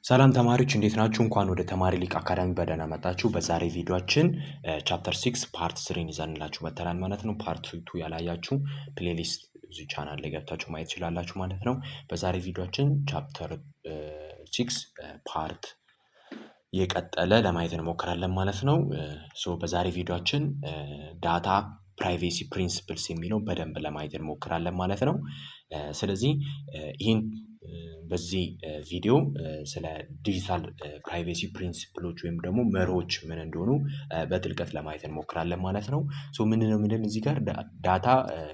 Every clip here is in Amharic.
ሰላም ተማሪዎች እንዴት ናችሁ? እንኳን ወደ ተማሪ ሊቅ አካዳሚ በደህና መጣችሁ። በዛሬ ቪዲዮአችን ቻፕተር 6 ፓርት 3 ይዘንላችሁ መጥተናል ማለት ነው። ፓርት 2 ያላያችሁ ፕሌሊስት እዚህ ቻናል ላይ ገብታችሁ ማየት ትችላላችሁ ማለት ነው። በዛሬ ቪዲዮአችን ቻፕተር 6 ፓርት የቀጠለ ለማየት እንሞክራለን ማለት ነው። በዛሬ ቪዲዮአችን ዳታ ፕራይቬሲ ፕሪንሲፕልስ የሚለው በደንብ ለማየት እንሞክራለን ማለት ነው። ስለዚህ ይህን በዚህ ቪዲዮ ስለ ዲጂታል ፕራይቬሲ ፕሪንሲፕሎች ወይም ደግሞ መርሆች ምን እንደሆኑ በጥልቀት ለማየት እንሞክራለን ማለት ነው። ምንድነው እዚህ ጋር ዳታ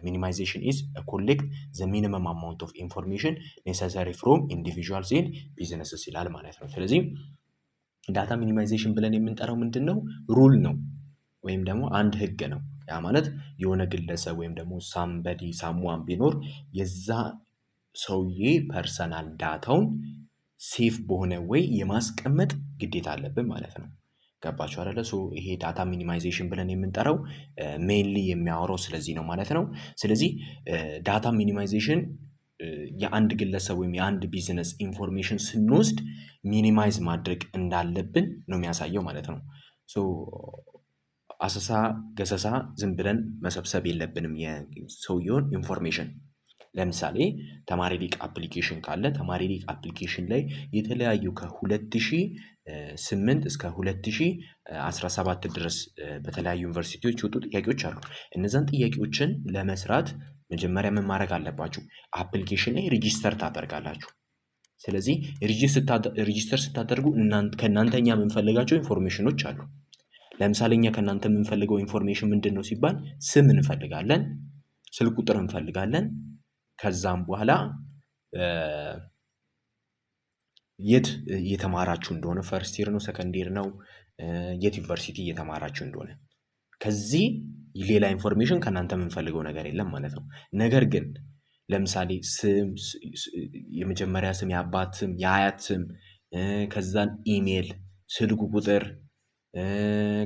ሚኒማይዜሽን ኢዝ ኮሌክት ዘ ሚኒመም አማውንት ኦፍ ኢንፎርሜሽን ኔሰሰሪ ፍሮም ኢንዲቪዥዋልስ ኤንድ ቢዝነስስ ይላል ማለት ነው። ስለዚህ ዳታ ሚኒማይዜሽን ብለን የምንጠራው ምንድነው? ሩል ነው ወይም ደግሞ አንድ ህግ ነው። ያ ማለት የሆነ ግለሰብ ወይም ደግሞ ሳምበዲ ሳምዋን ቢኖር የዛ ሰውዬ ፐርሰናል ዳታውን ሴፍ በሆነ ወይ የማስቀመጥ ግዴታ አለብን ማለት ነው። ገባችሁ አይደለ? ይሄ ዳታ ሚኒማይዜሽን ብለን የምንጠራው ሜንሊ የሚያወራው ስለዚህ ነው ማለት ነው። ስለዚህ ዳታ ሚኒማይዜሽን የአንድ ግለሰብ ወይም የአንድ ቢዝነስ ኢንፎርሜሽን ስንወስድ ሚኒማይዝ ማድረግ እንዳለብን ነው የሚያሳየው ማለት ነው። አሰሳ ገሰሳ ዝም ብለን መሰብሰብ የለብንም የሰውየውን ኢንፎርሜሽን። ለምሳሌ ተማሪ ሊቅ አፕሊኬሽን ካለ ተማሪ ሊቅ አፕሊኬሽን ላይ የተለያዩ ከ2008 እስከ 2017 ድረስ በተለያዩ ዩኒቨርሲቲዎች የወጡ ጥያቄዎች አሉ። እነዛን ጥያቄዎችን ለመስራት መጀመሪያ ምን ማድረግ አለባችሁ? አፕሊኬሽን ላይ ሬጂስተር ታደርጋላችሁ። ስለዚህ ሬጂስተር ስታደርጉ ከእናንተኛ የምንፈልጋቸው ኢንፎርሜሽኖች አሉ። ለምሳሌ እኛ ከእናንተ የምንፈልገው ኢንፎርሜሽን ምንድነው ሲባል ስም እንፈልጋለን፣ ስልክ ቁጥር እንፈልጋለን። ከዛም በኋላ የት እየተማራችሁ እንደሆነ ፈርስት ይር ነው ሰከንድ ይር ነው የት ዩኒቨርሲቲ እየተማራችሁ እንደሆነ ከዚህ ሌላ ኢንፎርሜሽን ከእናንተ የምንፈልገው ነገር የለም ማለት ነው። ነገር ግን ለምሳሌ ስም፣ የመጀመሪያ ስም፣ የአባት ስም፣ የአያት ስም፣ ከዛን ኢሜል፣ ስልክ ቁጥር፣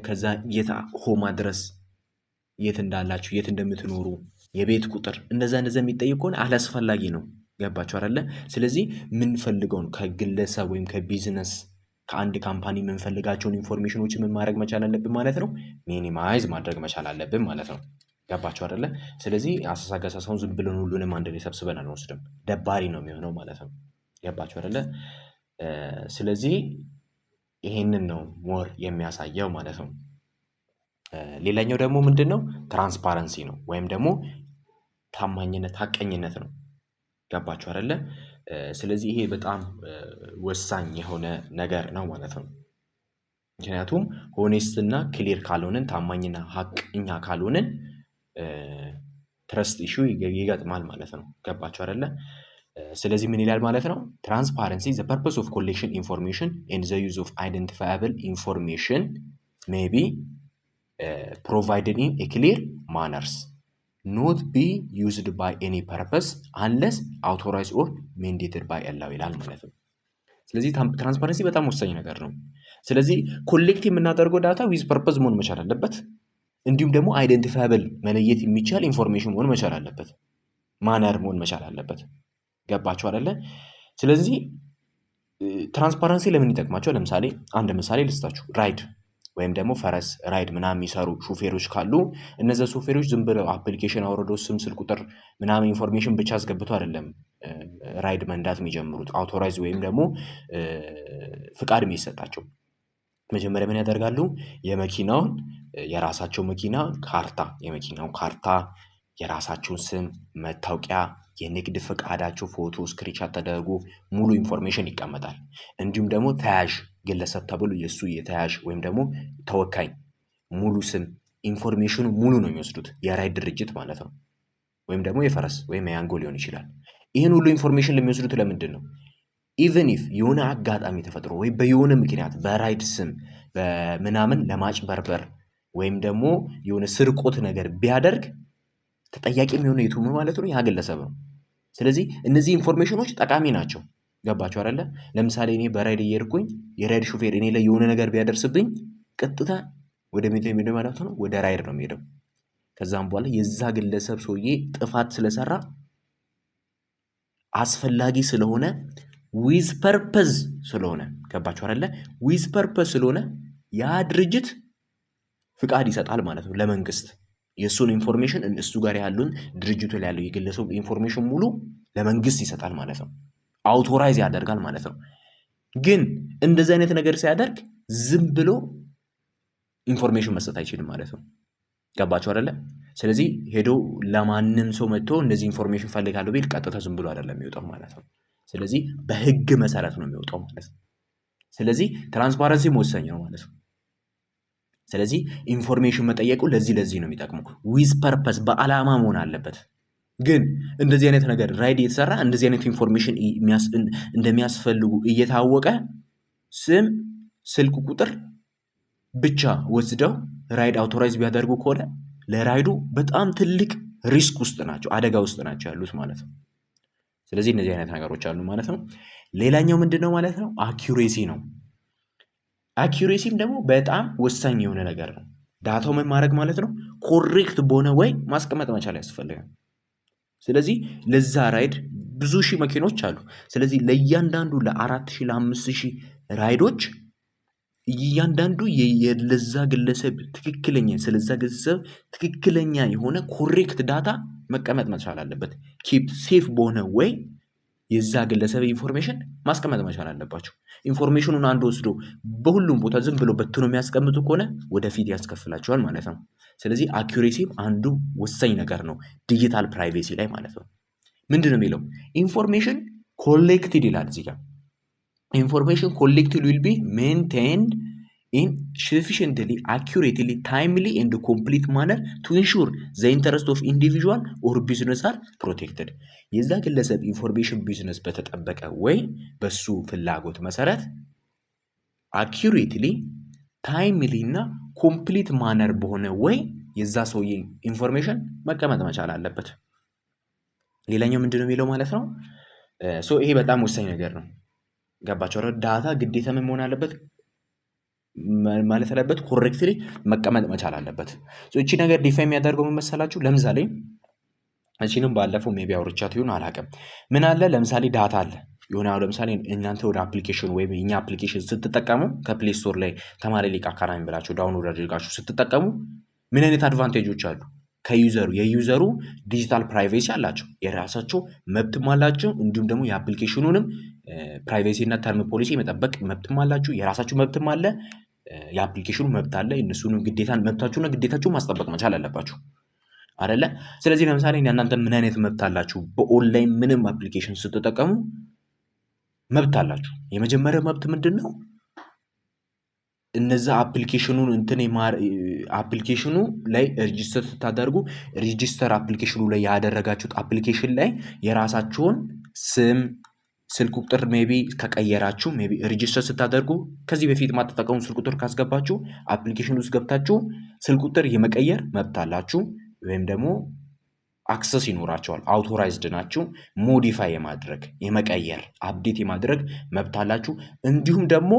ከዛ የት ሆም አድረስ፣ የት እንዳላችሁ፣ የት እንደምትኖሩ፣ የቤት ቁጥር እንደዛ የሚጠይቅ ከሆነ አላስፈላጊ ነው። ገባችሁ አይደለ? ስለዚህ የምንፈልገውን ከግለሰብ ወይም ከቢዝነስ ከአንድ ካምፓኒ የምንፈልጋቸውን ኢንፎርሜሽኖች ምን ማድረግ መቻል አለብን ማለት ነው? ሚኒማይዝ ማድረግ መቻል አለብን ማለት ነው። ገባችሁ አይደለ? ስለዚህ አሰሳ ገሰሳውን ዝም ብለን ሁሉንም አንድ ላይ ሰብስበን አንወስድም፣ ደባሪ ነው የሚሆነው ማለት ነው። ገባችሁ አይደለ? ስለዚህ ይሄንን ነው ሞር የሚያሳየው ማለት ነው። ሌላኛው ደግሞ ምንድነው? ትራንስፓረንሲ ነው ወይም ደግሞ ታማኝነት፣ ሐቀኝነት ነው። ገባችሁ አይደለ? ስለዚህ ይሄ በጣም ወሳኝ የሆነ ነገር ነው ማለት ነው። ምክንያቱም ሆኔስት እና ክሊር ካልሆነን፣ ታማኝና ሐቀኛ ካልሆነን ትረስት ኢሹ ይገጥማል ማለት ነው። ገባችሁ አይደለ? ስለዚህ ምን ይላል ማለት ነው? ትራንስፓረንሲ ዘ ፐርፐስ ኦፍ ኮሌክሽን ኢንፎርሜሽን ኤንድ ዘ ዩዝ ኦፍ አይደንቲፋያብል ኢንፎርሜሽን ሜይ ቢ ፕሮቫይድድ ኢን ኤ ክሊር ማነርስ ኖት ቢ ዩዝድ ባይ ኤኒ ፐርፐስ አንለስ አውቶራይዝ ኦር ሜንዴትድ ባይ አላው ይላል ማለት ነው። ስለዚህ ትራንስፓረንሲ በጣም ወሳኝ ነገር ነው። ስለዚህ ኮሌክት የምናደርገው ዳታ ዊዝ ፐርፐስ መሆን መቻል አለበት። እንዲሁም ደግሞ አይደንቲፋያብል መለየት የሚቻል ኢንፎርሜሽን መሆን መቻል አለበት። ማነር መሆን መቻል አለበት። ገባችሁ አይደለ? ስለዚህ ትራንስፓረንሲ ለምን ይጠቅማቸው? ለምሳሌ አንድ ምሳሌ ልስጣችሁ። ራይድ ወይም ደግሞ ፈረስ ራይድ ምናምን የሚሰሩ ሹፌሮች ካሉ እነዛ ሹፌሮች ዝም ብለው አፕሊኬሽን አውርደው ስም፣ ስልክ ቁጥር ምናምን ኢንፎርሜሽን ብቻ አስገብተው አይደለም ራይድ መንዳት የሚጀምሩት። አውቶራይዝ ወይም ደግሞ ፍቃድ የሚሰጣቸው መጀመሪያ ምን ያደርጋሉ? የመኪናውን የራሳቸው መኪና ካርታ፣ የመኪናው ካርታ፣ የራሳቸውን ስም፣ መታወቂያ፣ የንግድ ፍቃዳቸው ፎቶ ስክሪንሻት ተደርጎ ሙሉ ኢንፎርሜሽን ይቀመጣል። እንዲሁም ደግሞ ተያዥ ግለሰብ ተብሎ የሱ የተያዥ ወይም ደግሞ ተወካይ ሙሉ ስም ኢንፎርሜሽኑ ሙሉ ነው የሚወስዱት፣ የራይድ ድርጅት ማለት ነው። ወይም ደግሞ የፈረስ ወይም የያንጎ ሊሆን ይችላል። ይህን ሁሉ ኢንፎርሜሽን ለሚወስዱት ለምንድን ነው? ኢቨን ኢፍ የሆነ አጋጣሚ ተፈጥሮ ወይ በየሆነ ምክንያት በራይድ ስም በምናምን ለማጭበርበር ወይም ደግሞ የሆነ ስርቆት ነገር ቢያደርግ ተጠያቂ የሚሆነው የቱ ማለት ነው? ያ ግለሰብ ነው። ስለዚህ እነዚህ ኢንፎርሜሽኖች ጠቃሚ ናቸው። ገባችሁ አይደለ? ለምሳሌ እኔ በራይድ እየሄድኩኝ የራይድ ሹፌር እኔ ላይ የሆነ ነገር ቢያደርስብኝ ቀጥታ ወደ ምን ማለት ነው? ወደ ራይድ ነው የሚሄደው። ከዛም በኋላ የዛ ግለሰብ ሰውዬ ጥፋት ስለሰራ አስፈላጊ ስለሆነ ዊዝ ፐርፐዝ ስለሆነ ገባችሁ አይደለ? ዊዝ ፐርፐዝ ስለሆነ ያ ድርጅት ፍቃድ ይሰጣል ማለት ነው ለመንግስት። የእሱን ኢንፎርሜሽን እሱ ጋር ያሉን ድርጅቱ ላይ ያለው የግለሰቡ ኢንፎርሜሽን ሙሉ ለመንግስት ይሰጣል ማለት ነው። አውቶራይዝ ያደርጋል ማለት ነው። ግን እንደዚህ አይነት ነገር ሲያደርግ ዝም ብሎ ኢንፎርሜሽን መስጠት አይችልም ማለት ነው። ገባችሁ አይደለ? ስለዚህ ሄዶ ለማንም ሰው መጥቶ እንደዚህ ኢንፎርሜሽን ፈልጋለሁ ቢል ቀጥታ ዝም ብሎ አይደለም የሚወጣው ማለት ነው። ስለዚህ በህግ መሰረት ነው የሚወጣው ማለት ነው። ስለዚህ ትራንስፓረንሲ ወሳኝ ነው ማለት ነው። ስለዚህ ኢንፎርሜሽን መጠየቁ ለዚህ ነው የሚጠቅመው። ዊዝ ፐርፐስ በአላማ መሆን አለበት። ግን እንደዚህ አይነት ነገር ራይድ የተሰራ እንደዚህ አይነት ኢንፎርሜሽን እንደሚያስፈልጉ እየታወቀ ስም፣ ስልክ ቁጥር ብቻ ወስደው ራይድ አውቶራይዝ ቢያደርጉ ከሆነ ለራይዱ በጣም ትልቅ ሪስክ ውስጥ ናቸው፣ አደጋ ውስጥ ናቸው ያሉት ማለት ነው። ስለዚህ እነዚህ አይነት ነገሮች አሉ ማለት ነው። ሌላኛው ምንድን ነው ማለት ነው? አኪዩሬሲ ነው። አኪዩሬሲም ደግሞ በጣም ወሳኝ የሆነ ነገር ነው። ዳታው ምን ማድረግ ማለት ነው? ኮሬክት በሆነ ወይ ማስቀመጥ መቻል ያስፈልጋል። ስለዚህ ለዛ ራይድ ብዙ ሺህ መኪኖች አሉ። ስለዚህ ለእያንዳንዱ ለ4000 ለ5000 ራይዶች እያንዳንዱ ለዛ ግለሰብ ትክክለኛ ስለዛ ግለሰብ ትክክለኛ የሆነ ኮሬክት ዳታ መቀመጥ መቻል አለበት። ኪፕ ሴፍ በሆነ ወይ የዛ ግለሰብ ኢንፎርሜሽን ማስቀመጥ መቻል አለባቸው። ኢንፎርሜሽኑን አንድ ወስዶ በሁሉም ቦታ ዝም ብሎ በትኖ የሚያስቀምጡ ከሆነ ወደፊት ያስከፍላቸዋል ማለት ነው። ስለዚህ አኪዩሬሲም አንዱ ወሳኝ ነገር ነው ዲጂታል ፕራይቬሲ ላይ ማለት ነው። ምንድን ነው የሚለው? ኢንፎርሜሽን ኮሌክትድ ይላል እዚህ ጋር። ኢንፎርሜሽን ኮሌክትድ ዊል ቢ ሜንቴንድ ኢን sufficiently accurately timely and complete manner to ensure the interest of individual or business are protected። የዛ ግለሰብ ኢንፎርሜሽን ቢዝነስ በተጠበቀ ወይ በሱ ፍላጎት መሰረት accurately timely እና complete manner በሆነ ወይ የዛ ሰውዬ ኢንፎርሜሽን መቀመጥ መቻል አለበት። ሌላኛው ምንድነው የሚለው ማለት ነው? ይሄ በጣም ወሳኝ ነገር ነው። ገባቸው? ዳታ ግዴታ ምን መሆን አለበት ማለት አለበት? ኮሬክትሊ መቀመጥ መቻል አለበት። እቺ ነገር ዲፋይን የሚያደርገው ምን መሰላችሁ? ለምሳሌ እቺንም ባለፈው ሜቢ አውርቻት ይሁን አላውቅም። ምን አለ? ለምሳሌ ዳታ አለ የሆነ ለምሳሌ እናንተ ወደ አፕሊኬሽን ወይም እኛ አፕሊኬሽን ስትጠቀሙ ከፕሌይ ስቶር ላይ ተማሪ ሊቅ አካዳሚ ብላችሁ ዳውንሎድ አድርጋችሁ ስትጠቀሙ ምን አይነት አድቫንቴጆች አሉ? የዩዘሩ ዲጂታል ፕራይቬሲ አላቸው፣ የራሳቸው መብትም አላቸው። እንዲሁም ደግሞ የአፕሊኬሽኑንም ፕራይቬሲ እና ተርም ፖሊሲ መጠበቅ መብትም አላችሁ፣ የራሳችሁ መብትም አለ፣ የአፕሊኬሽኑ መብት አለ። እነሱንም መብታችሁና ግዴታችሁ ማስጠበቅ መቻል አለባችሁ አይደለ? ስለዚህ ለምሳሌ እናንተ ምን አይነት መብት አላችሁ? በኦንላይን ምንም አፕሊኬሽን ስትጠቀሙ መብት አላችሁ። የመጀመሪያው መብት ምንድን ነው? እነዛ አፕሊኬሽኑ ላይ ሬጂስተር ስታደርጉ ሬጂስተር አፕሊኬሽኑ ላይ ያደረጋችሁት አፕሊኬሽን ላይ የራሳችሁን ስም፣ ስልክ ቁጥር ሜቢ ከቀየራችሁ ሜቢ ሬጂስተር ስታደርጉ ከዚህ በፊት ማትጠቀሙ ስልክ ቁጥር ካስገባችሁ አፕሊኬሽን ውስጥ ገብታችሁ ስልክ ቁጥር የመቀየር መብት አላችሁ፣ ወይም ደግሞ አክሰስ ይኖራቸዋል። አውቶራይዝድ ናችሁ። ሞዲፋይ የማድረግ የመቀየር አፕዴት የማድረግ መብት አላችሁ። እንዲሁም ደግሞ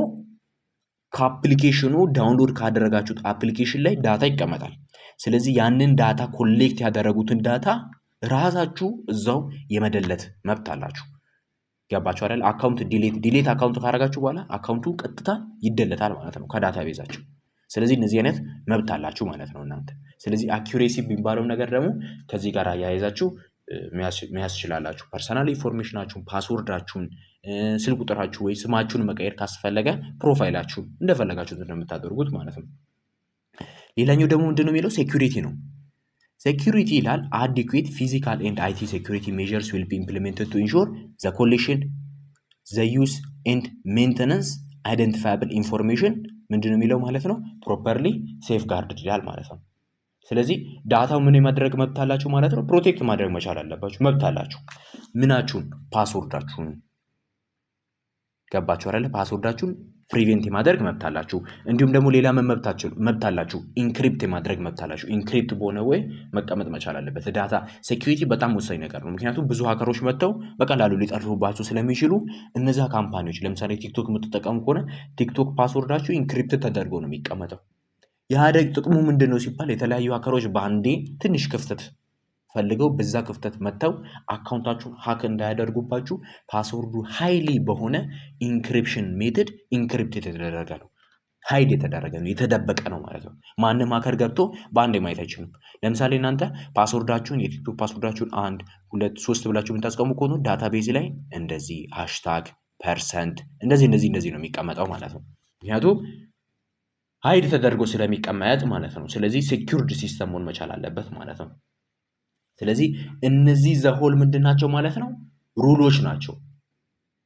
ከአፕሊኬሽኑ ዳውንሎድ ካደረጋችሁት አፕሊኬሽን ላይ ዳታ ይቀመጣል። ስለዚህ ያንን ዳታ ኮሌክት ያደረጉትን ዳታ ራሳችሁ እዛው የመደለት መብት አላችሁ። ገባችሁ አይደል? አካውንት ዲሌት አካውንት ካደረጋችሁ በኋላ አካውንቱ ቀጥታ ይደለታል ማለት ነው ከዳታ ቤዛችሁ። ስለዚህ እነዚህ አይነት መብት አላችሁ ማለት ነው እናንተ። ስለዚህ አኪዩሬሲ የሚባለው ነገር ደግሞ ከዚህ ጋር አያይዛችሁ መያዝ ትችላላችሁ። ፐርሰናል ኢንፎርሜሽናችሁን፣ ፓስወርዳችሁን፣ ስልክ ቁጥራችሁ ወይ ስማችሁን መቀየር ካስፈለገ ፕሮፋይላችሁን እንደፈለጋችሁት እንደምታደርጉት ማለት ነው። ሌላኛው ደግሞ ምንድነው የሚለው? ሴኩሪቲ ነው። ሴኩሪቲ ይላል አዲኩዌት ፊዚካል ኤንድ አይቲ ሴኩሪቲ ሜዠርስ ዊል ቢ ኢምፕሊሜንትድ ቱ ኢንሹር ዘ ኮሌክሽን ዘ ዩዝ ኤንድ ሜንቴናንስ አይደንቲፋያብል ኢንፎርሜሽን ምንድነው የሚለው ማለት ነው? ፕሮፐርሊ ሴፍ ጋርድ ይላል ማለት ነው። ስለዚህ ዳታው ምን የማድረግ መብት አላችሁ ማለት ነው? ፕሮቴክት ማድረግ መቻል አለባችሁ፣ መብት አላችሁ። ምናችሁን? ፓስወርዳችሁን። ገባችሁ አይደለ? ፓስወርዳችሁን ፕሪቬንት የማድረግ መብት አላችሁ። እንዲሁም ደግሞ ሌላ መብት አላችሁ፣ ኢንክሪፕት የማድረግ መብት አላችሁ። ኢንክሪፕት በሆነ ወይ መቀመጥ መቻል አለበት። ዳታ ሴኩሪቲ በጣም ወሳኝ ነገር ነው። ምክንያቱም ብዙ ሀከሮች መጥተው በቀላሉ ሊጠልፉባችሁ ስለሚችሉ እነዛ ካምፓኒዎች ለምሳሌ ቲክቶክ የምትጠቀሙ ከሆነ ቲክቶክ ፓስወርዳችሁ ኢንክሪፕት ተደርጎ ነው የሚቀመጠው። የአደግ ጥቅሙ ምንድን ነው ሲባል የተለያዩ ሀከሮች በአንዴ ትንሽ ክፍተት ፈልገው በዛ ክፍተት መተው አካውንታችሁን ሀክ እንዳያደርጉባችሁ ፓስወርዱ ሃይሊ በሆነ ኢንክሪፕሽን ሜትድ ኢንክሪፕት የተደረገ ነው። ሃይድ የተደረገ ነው፣ የተደበቀ ነው ማለት ነው። ማንም ሀከር ገብቶ በአንድ ማየት አይችልም። ለምሳሌ እናንተ ፓስወርዳችሁን የቲክቶክ ፓስወርዳችሁን 1 2 3 ብላችሁ የምታስቀምጡ ከሆነ ዳታቤዝ ላይ እንደዚህ ሃሽታግ ፐርሰንት እንደዚህ ነው የሚቀመጠው ማለት ነው። ምክንያቱም ሃይድ ተደርጎ ስለሚቀመጥ ማለት ነው። ስለዚህ ሴኩርድ ሲስተም መሆን መቻል አለበት ማለት ነው። ስለዚህ እነዚህ ዘሆል ምንድን ናቸው ማለት ነው? ሩሎች ናቸው።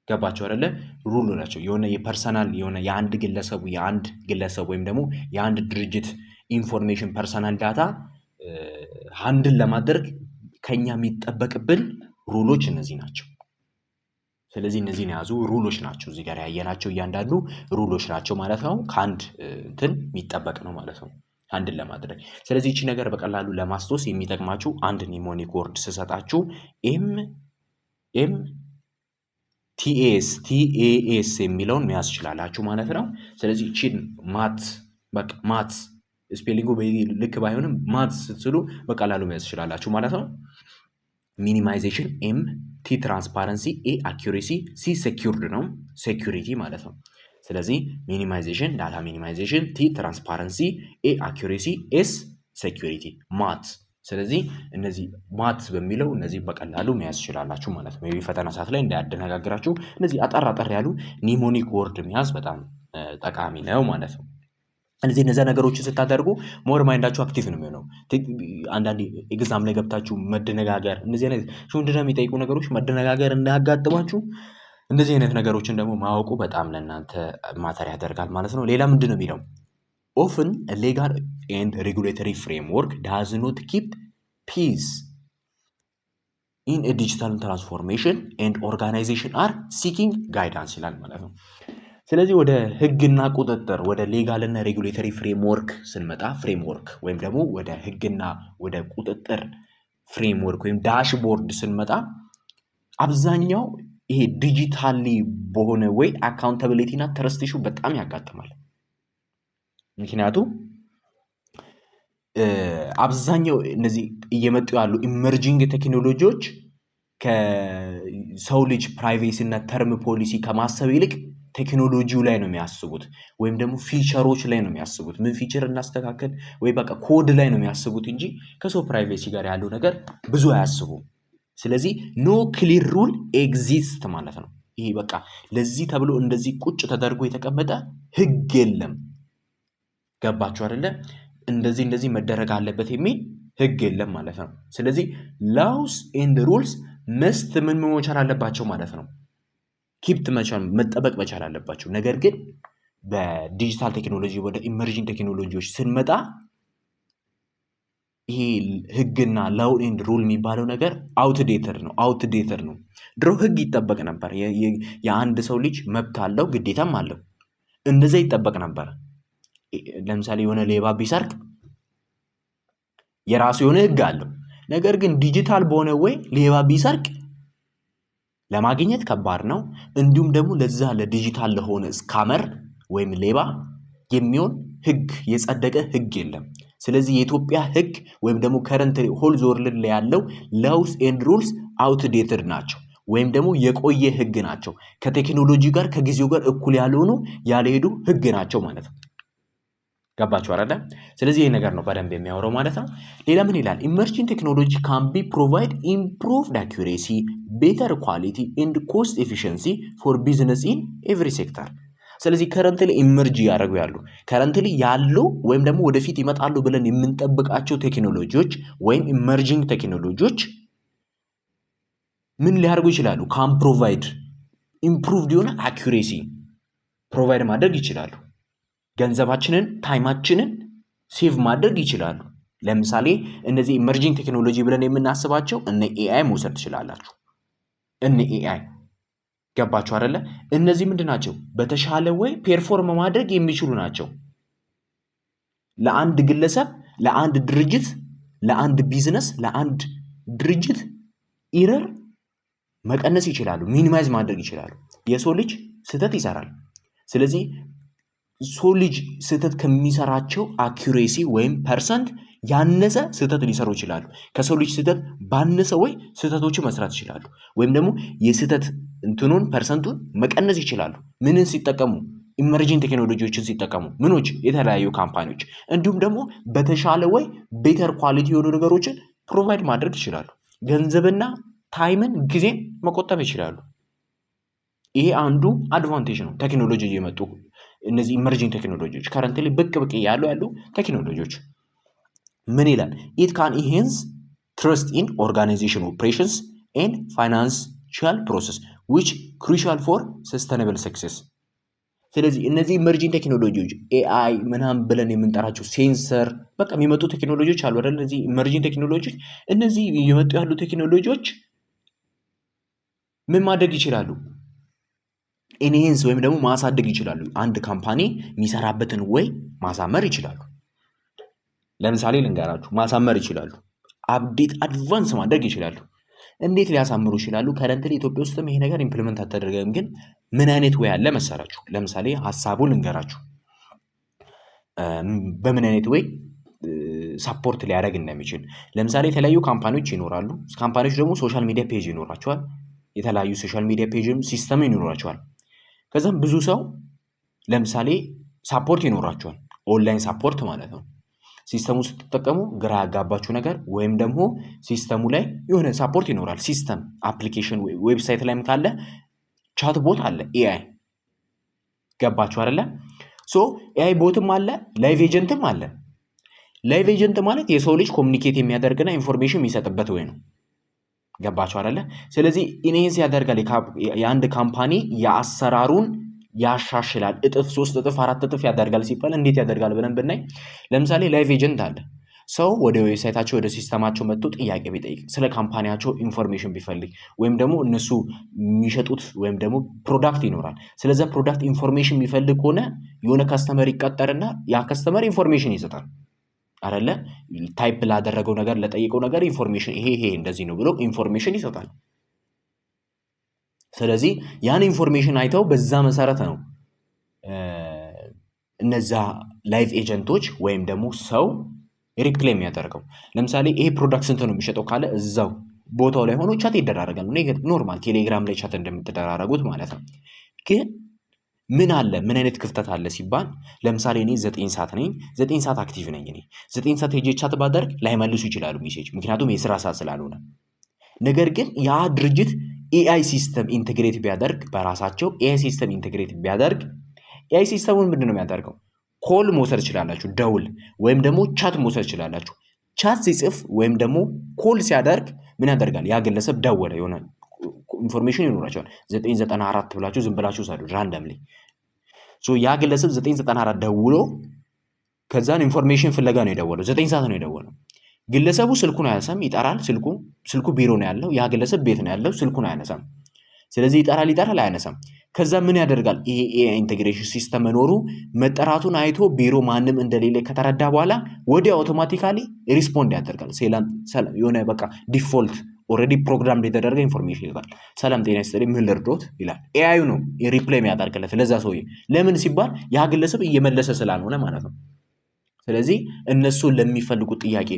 ገባቸው አይደለ? ሩል ናቸው። የሆነ የፐርሰናል የሆነ የአንድ ግለሰብ ወይም ደግሞ የአንድ ድርጅት ኢንፎርሜሽን ፐርሰናል ዳታ ሃንድል ለማድረግ ከኛ የሚጠበቅብን ሩሎች እነዚህ ናቸው። ስለዚህ እነዚህን የያዙ ሩሎች ናቸው። እዚህ ጋር ያየናቸው እያንዳንዱ ሩሎች ናቸው ማለት ነው። ከአንድ እንትን የሚጠበቅ ነው ማለት ነው አንድን ለማድረግ። ስለዚህ እቺ ነገር በቀላሉ ለማስታወስ የሚጠቅማችሁ አንድ ኒሞኒክ ወርድ ስሰጣችሁ ኤም ቲኤኤስ የሚለውን መያዝ ትችላላችሁ ማለት ነው። ስለዚህ እቺን ማት ስፔሊንጉ ልክ ባይሆንም ማት ስትሉ በቀላሉ መያዝ ትችላላችሁ ማለት ነው። ሚኒማይዜሽን ኤም፣ ቲ ትራንስፓረንሲ፣ ኤ አኪዩሬሲ፣ ሲ ሴኩርድ ነው ሴኩሪቲ ማለት ነው። ስለዚህ ሚኒማይዜሽን ዳታ ሚኒማይዜሽን፣ ቲ ትራንስፓረንሲ፣ ኤ አኪዩሬሲ፣ ኤስ ሴኩሪቲ ማት። ስለዚህ እነዚህ ማት በሚለው እነዚህ በቀላሉ መያዝ ትችላላችሁ ማለት ነው። ፈተና ሰዓት ላይ እንዳያደነጋግራችሁ እነዚህ አጠር ያሉ ኒሞኒክ ወርድ መያዝ በጣም ጠቃሚ ነው ማለት ነው። እነዛ ነገሮችን ስታደርጉ ሞር ማይንዳችሁ አክቲቭ ነው የሚሆነው። አንዳንዴ ኤግዛም ላይ ገብታችሁ መደነጋገር እነዚህ አይነት ሽምድና የሚጠይቁ ነገሮች መደነጋገር እንዳያጋጥማችሁ እንደዚህ አይነት ነገሮችን ደግሞ ማወቁ በጣም ለእናንተ ማተር ያደርጋል ማለት ነው። ሌላ ምንድን ነው የሚለው ኦፍን ሌጋል ኤንድ ሬጉሌተሪ ፍሬምወርክ ዳዝ ኖት ኪፕ ፒስ ኢን ዲጂታል ትራንስፎርሜሽን ኤንድ ኦርጋናይዜሽን አር ሲኪንግ ጋይዳንስ ይላል ማለት ነው። ስለዚህ ወደ ህግና ቁጥጥር ወደ ሌጋልና ሬጉሌተሪ ፍሬምወርክ ስንመጣ ፍሬምወርክ ወይም ደግሞ ወደ ህግና ወደ ቁጥጥር ፍሬምወርክ ወይም ዳሽቦርድ ስንመጣ አብዛኛው ይሄ ዲጂታሊ በሆነ ወይ አካውንታቢሊቲ እና ትረስት ኢሹ በጣም ያጋጥማል። ምክንያቱም አብዛኛው እነዚህ እየመጡ ያሉ ኢመርጂንግ ቴክኖሎጂዎች ከሰው ልጅ ፕራይቬሲ እና ተርም ፖሊሲ ከማሰብ ይልቅ ቴክኖሎጂው ላይ ነው የሚያስቡት፣ ወይም ደግሞ ፊቸሮች ላይ ነው የሚያስቡት። ምን ፊቸር እናስተካከል ወይ በቃ ኮድ ላይ ነው የሚያስቡት እንጂ ከሰው ፕራይቬሲ ጋር ያለው ነገር ብዙ አያስቡም። ስለዚህ ኖ ክሊር ሩል ኤግዚስት ማለት ነው። ይሄ በቃ ለዚህ ተብሎ እንደዚህ ቁጭ ተደርጎ የተቀመጠ ህግ የለም። ገባችሁ አይደለ? እንደዚህ መደረግ አለበት የሚል ህግ የለም ማለት ነው። ስለዚህ ላውስ ኤንድ ሩልስ መስት ምን መቻል አለባቸው ማለት ነው፣ ኪፕት መጠበቅ መቻል አለባቸው። ነገር ግን በዲጂታል ቴክኖሎጂ ወደ ኢመርጂንግ ቴክኖሎጂዎች ስንመጣ ይሄ ህግና ላው ኤንድ ሩል የሚባለው ነገር አውትዴተር ነው። ድሮ ህግ ይጠበቅ ነበር። የአንድ ሰው ልጅ መብት አለው ግዴታም አለው። እንደዛ ይጠበቅ ነበር። ለምሳሌ የሆነ ሌባ ቢሰርቅ የራሱ የሆነ ህግ አለው። ነገር ግን ዲጂታል በሆነ ወይ ሌባ ቢሰርቅ ለማግኘት ከባድ ነው። እንዲሁም ደግሞ ለዛ ለዲጂታል ለሆነ ስካመር ወይም ሌባ የሚሆን ህግ የጸደቀ ህግ የለም። ስለዚህ የኢትዮጵያ ህግ ወይም ደግሞ ከረንት ሆል ወርልድ ላይ ያለው ላውስ ኤንድ ሩልስ አውትዴትድ ናቸው፣ ወይም ደግሞ የቆየ ህግ ናቸው። ከቴክኖሎጂ ጋር ከጊዜው ጋር እኩል ያልሆኑ ያልሄዱ ህግ ናቸው ማለት ነው። ገባችሁ አይደለ? ስለዚህ ይሄ ነገር ነው በደንብ የሚያወራው ማለት ነው። ሌላ ምን ይላል? ኢመርጂንግ ቴክኖሎጂ ካን ቢ ፕሮቫይድ ኢምፕሩቭድ አኩሬሲ ቤተር ኳሊቲ ኤንድ ኮስት ኤፊሽንሲ ፎር ቢዝነስ ኢን ኤቭሪ ሴክተር። ስለዚህ ከረንትሊ ኢመርጂ ያደርጉ ከረንትሊ ያሉ ወይም ደግሞ ወደፊት ይመጣሉ ብለን የምንጠብቃቸው ቴክኖሎጂዎች ወይም ኢመርጂንግ ቴክኖሎጂዎች ምን ሊያደርጉ ይችላሉ? ካን ፕሮቫይድ ኢምፕሩቭድ የሆነ አኩሬሲ ፕሮቫይድ ማድረግ ይችላሉ። ገንዘባችንን ታይማችንን ሴቭ ማድረግ ይችላሉ። ለምሳሌ እነዚህ ኢመርጂንግ ቴክኖሎጂ ብለን የምናስባቸው እነ ኤአይ መውሰድ ትችላላችሁ። እነ ኤአይ ገባችሁ አይደለ? እነዚህ ምንድን ናቸው? በተሻለ ወይ ፔርፎርም ማድረግ የሚችሉ ናቸው። ለአንድ ግለሰብ፣ ለአንድ ድርጅት፣ ለአንድ ቢዝነስ፣ ለአንድ ድርጅት ኢረር መቀነስ ይችላሉ፣ ሚኒማይዝ ማድረግ ይችላሉ። የሰው ልጅ ስህተት ይሰራል። ስለዚህ ሰው ልጅ ስህተት ከሚሰራቸው አኩሬሲ ወይም ፐርሰንት ያነሰ ስህተት ሊሰሩ ይችላሉ። ከሰው ልጅ ስህተት ባነሰ ወይ ስህተቶችን መስራት ይችላሉ። ወይም ደግሞ የስህተት እንትኑን ፐርሰንቱን መቀነስ ይችላሉ። ምንን ሲጠቀሙ? ኢመርጂንግ ቴክኖሎጂዎችን ሲጠቀሙ። ምኖች? የተለያዩ ካምፓኒዎች። እንዲሁም ደግሞ በተሻለ ወይ ቤተር ኳሊቲ የሆኑ ነገሮችን ፕሮቫይድ ማድረግ ይችላሉ። ገንዘብና ታይምን ጊዜን መቆጠብ ይችላሉ። ይሄ አንዱ አድቫንቴጅ ነው። ቴክኖሎጂ እየመጡ እነዚህ ኢመርጂንግ ቴክኖሎጂዎች ከረንትሊ ብቅ ያሉ ቴክኖሎጂዎች ምን ይላል? ኢት ካን ኢንሃንስ ትረስት ኢን ኦርጋናይዜሽን ኦፕሬሽንስ ኤንድ ፋይናንሻል ፕሮሰስ ዊች ክሩሻል ፎር ሰስተነብል ሰክሰስ። ስለዚህ እነዚህ ኢመርጂንግ ቴክኖሎጂዎች ኤአይ ምናምን ብለን የምንጠራቸው ሴንሰር በቃ የሚመጡ ቴክኖሎጂዎች አሉ አይደል? እነዚህ ኢመርጂንግ ቴክኖሎጂዎች እነዚህ የመጡ ያሉ ቴክኖሎጂዎች ምን ማድረግ ይችላሉ? ኢንሃንስ ወይም ደግሞ ማሳደግ ይችላሉ። አንድ ካምፓኒ የሚሰራበትን ወይ ማሳመር ይችላሉ። ለምሳሌ ልንገራችሁ፣ ማሳመር ይችላሉ። አፕዴት አድቫንስ ማድረግ ይችላሉ። እንዴት ሊያሳምሩ ይችላሉ? ከረንትሊ ኢትዮጵያ ውስጥም ይሄ ነገር ኢምፕሊመንት አልተደረገም። ግን ምን አይነት ወይ አለ መሰራችሁ? ለምሳሌ ሀሳቡን ልንገራችሁ፣ በምን አይነት ወይ ሳፖርት ሊያደርግ እንደሚችል። ለምሳሌ የተለያዩ ካምፓኒዎች ይኖራሉ። ካምፓኒዎች ደግሞ ሶሻል ሚዲያ ፔጅ ይኖራቸዋል። የተለያዩ ሶሻል ሚዲያ ፔጅም ሲስተም ይኖራቸዋል። ከዛም ብዙ ሰው ለምሳሌ ሳፖርት ይኖራቸዋል። ኦንላይን ሳፖርት ማለት ነው። ሲስተሙ ስትጠቀሙ ግራ ያጋባችሁ ነገር ወይም ደግሞ ሲስተሙ ላይ የሆነ ሳፖርት ይኖራል። ሲስተም አፕሊኬሽን ዌብሳይት ላይም ካለ ቻት ቦት አለ። ኤአይ ገባችሁ አይደለ? ሶ ኤአይ ቦትም አለ፣ ላይቭ ኤጀንትም አለ። ላይቭ ኤጀንት ማለት የሰው ልጅ ኮሚኒኬት የሚያደርግና ኢንፎርሜሽን የሚሰጥበት ወይ ነው። ገባችሁ አይደለ? ስለዚህ ኢንሃንስ ያደርጋል። የአንድ ካምፓኒ የአሰራሩን ያሻሽላል። እጥፍ 3 እጥፍ 4 እጥፍ ያደርጋል ሲባል እንዴት ያደርጋል ብለን ብናይ ለምሳሌ ላይቭ ኤጀንት አለ። ሰው ወደ ዌብሳይታቸው ወደ ሲስተማቸው መጥቶ ጥያቄ ቢጠይቅ፣ ስለ ካምፓኒያቸው ኢንፎርሜሽን ቢፈልግ ወይም ደግሞ እነሱ የሚሸጡት ወይም ደግሞ ፕሮዳክት ይኖራል። ስለዛ ፕሮዳክት ኢንፎርሜሽን የሚፈልግ ከሆነ የሆነ ከስተመር ይቀጠርና ያ ከስተመር ኢንፎርሜሽን ይሰጣል አይደለ? ታይፕ ላደረገው ነገር ለጠየቀው ነገር ኢንፎርሜሽን ይሄ እንደዚህ ነው ብሎ ኢንፎርሜሽን ይሰጣል። ስለዚህ ያን ኢንፎርሜሽን አይተው በዛ መሰረት ነው እነዛ ላይቭ ኤጀንቶች ወይም ደግሞ ሰው ሪፕላይ የሚያደርገው። ለምሳሌ ይሄ ፕሮዳክት ስንት ነው የሚሸጠው ካለ እዛው ቦታው ላይ ሆኖ ቻት ይደራረጋል። ኖርማል ቴሌግራም ላይ ቻት እንደምትደራረጉት ማለት ነው። ግን ምን አለ ምን አይነት ክፍተት አለ ሲባል ለምሳሌ እኔ 9 ሰዓት ነኝ፣ 9 ሰዓት አክቲቭ ነኝ። እኔ 9 ሰዓት ሄጄ ቻት ባደርግ ላይመልሱ ይችላሉ ሜሴጅ፣ ምክንያቱም የስራ ሰዓት ስላልሆነ። ነገር ግን ያ ድርጅት ኤአይ ሲስተም ኢንቴግሬት ቢያደርግ በራሳቸው ኤአይ ሲስተም ኢንቴግሬት ቢያደርግ ኤአይ ሲስተሙን ምንድን ነው የሚያደርገው? ኮል መውሰድ ይችላላችሁ፣ ደውል ወይም ደግሞ ቻት መውሰድ ይችላላችሁ። ቻት ሲጽፍ ወይም ደግሞ ኮል ሲያደርግ ምን ያደርጋል? ያ ግለሰብ ደወለ፣ የሆነ ኢንፎርሜሽን ይኖራቸዋል። 994 ብላችሁ ዝም ብላችሁ ሳዱ ራንደምሊ ያ ግለሰብ 994 ደውሎ ከዛን ኢንፎርሜሽን ፍለጋ ነው የደወለው። 9 ሰዓት ነው የደወለው። ግለሰቡ ስልኩን አያነሳም፣ ይጠራል። ስልኩ ቢሮ ነው ያለው፣ ያ ግለሰብ ቤት ነው ያለው፣ ስልኩን አያነሳም። ስለዚህ ይጠራል አያነሳም። ከዛ ምን ያደርጋል? ይሄ ኤአይ ኢንቴግሬሽን ሲስተም መኖሩ መጠራቱን አይቶ ቢሮ ማንም እንደሌለ ከተረዳ በኋላ ወዲያ አውቶማቲካሊ ሪስፖንድ ያደርጋል። የሆነ በቃ ዲፎልት ኦልሬዲ ፕሮግራም የተደረገ ኢንፎርሜሽን ይላል። ሰላም ጤና ይስጥልኝ፣ ምን ልርዶት ይላል። ኤአዩ ነው ሪፕላይ የሚያደርግለት ለዛ ሰውዬ። ለምን ሲባል ያ ግለሰብ እየመለሰ ስላልሆነ ማለት ነው። ስለዚህ እነሱ ለሚፈልጉት ጥያቄ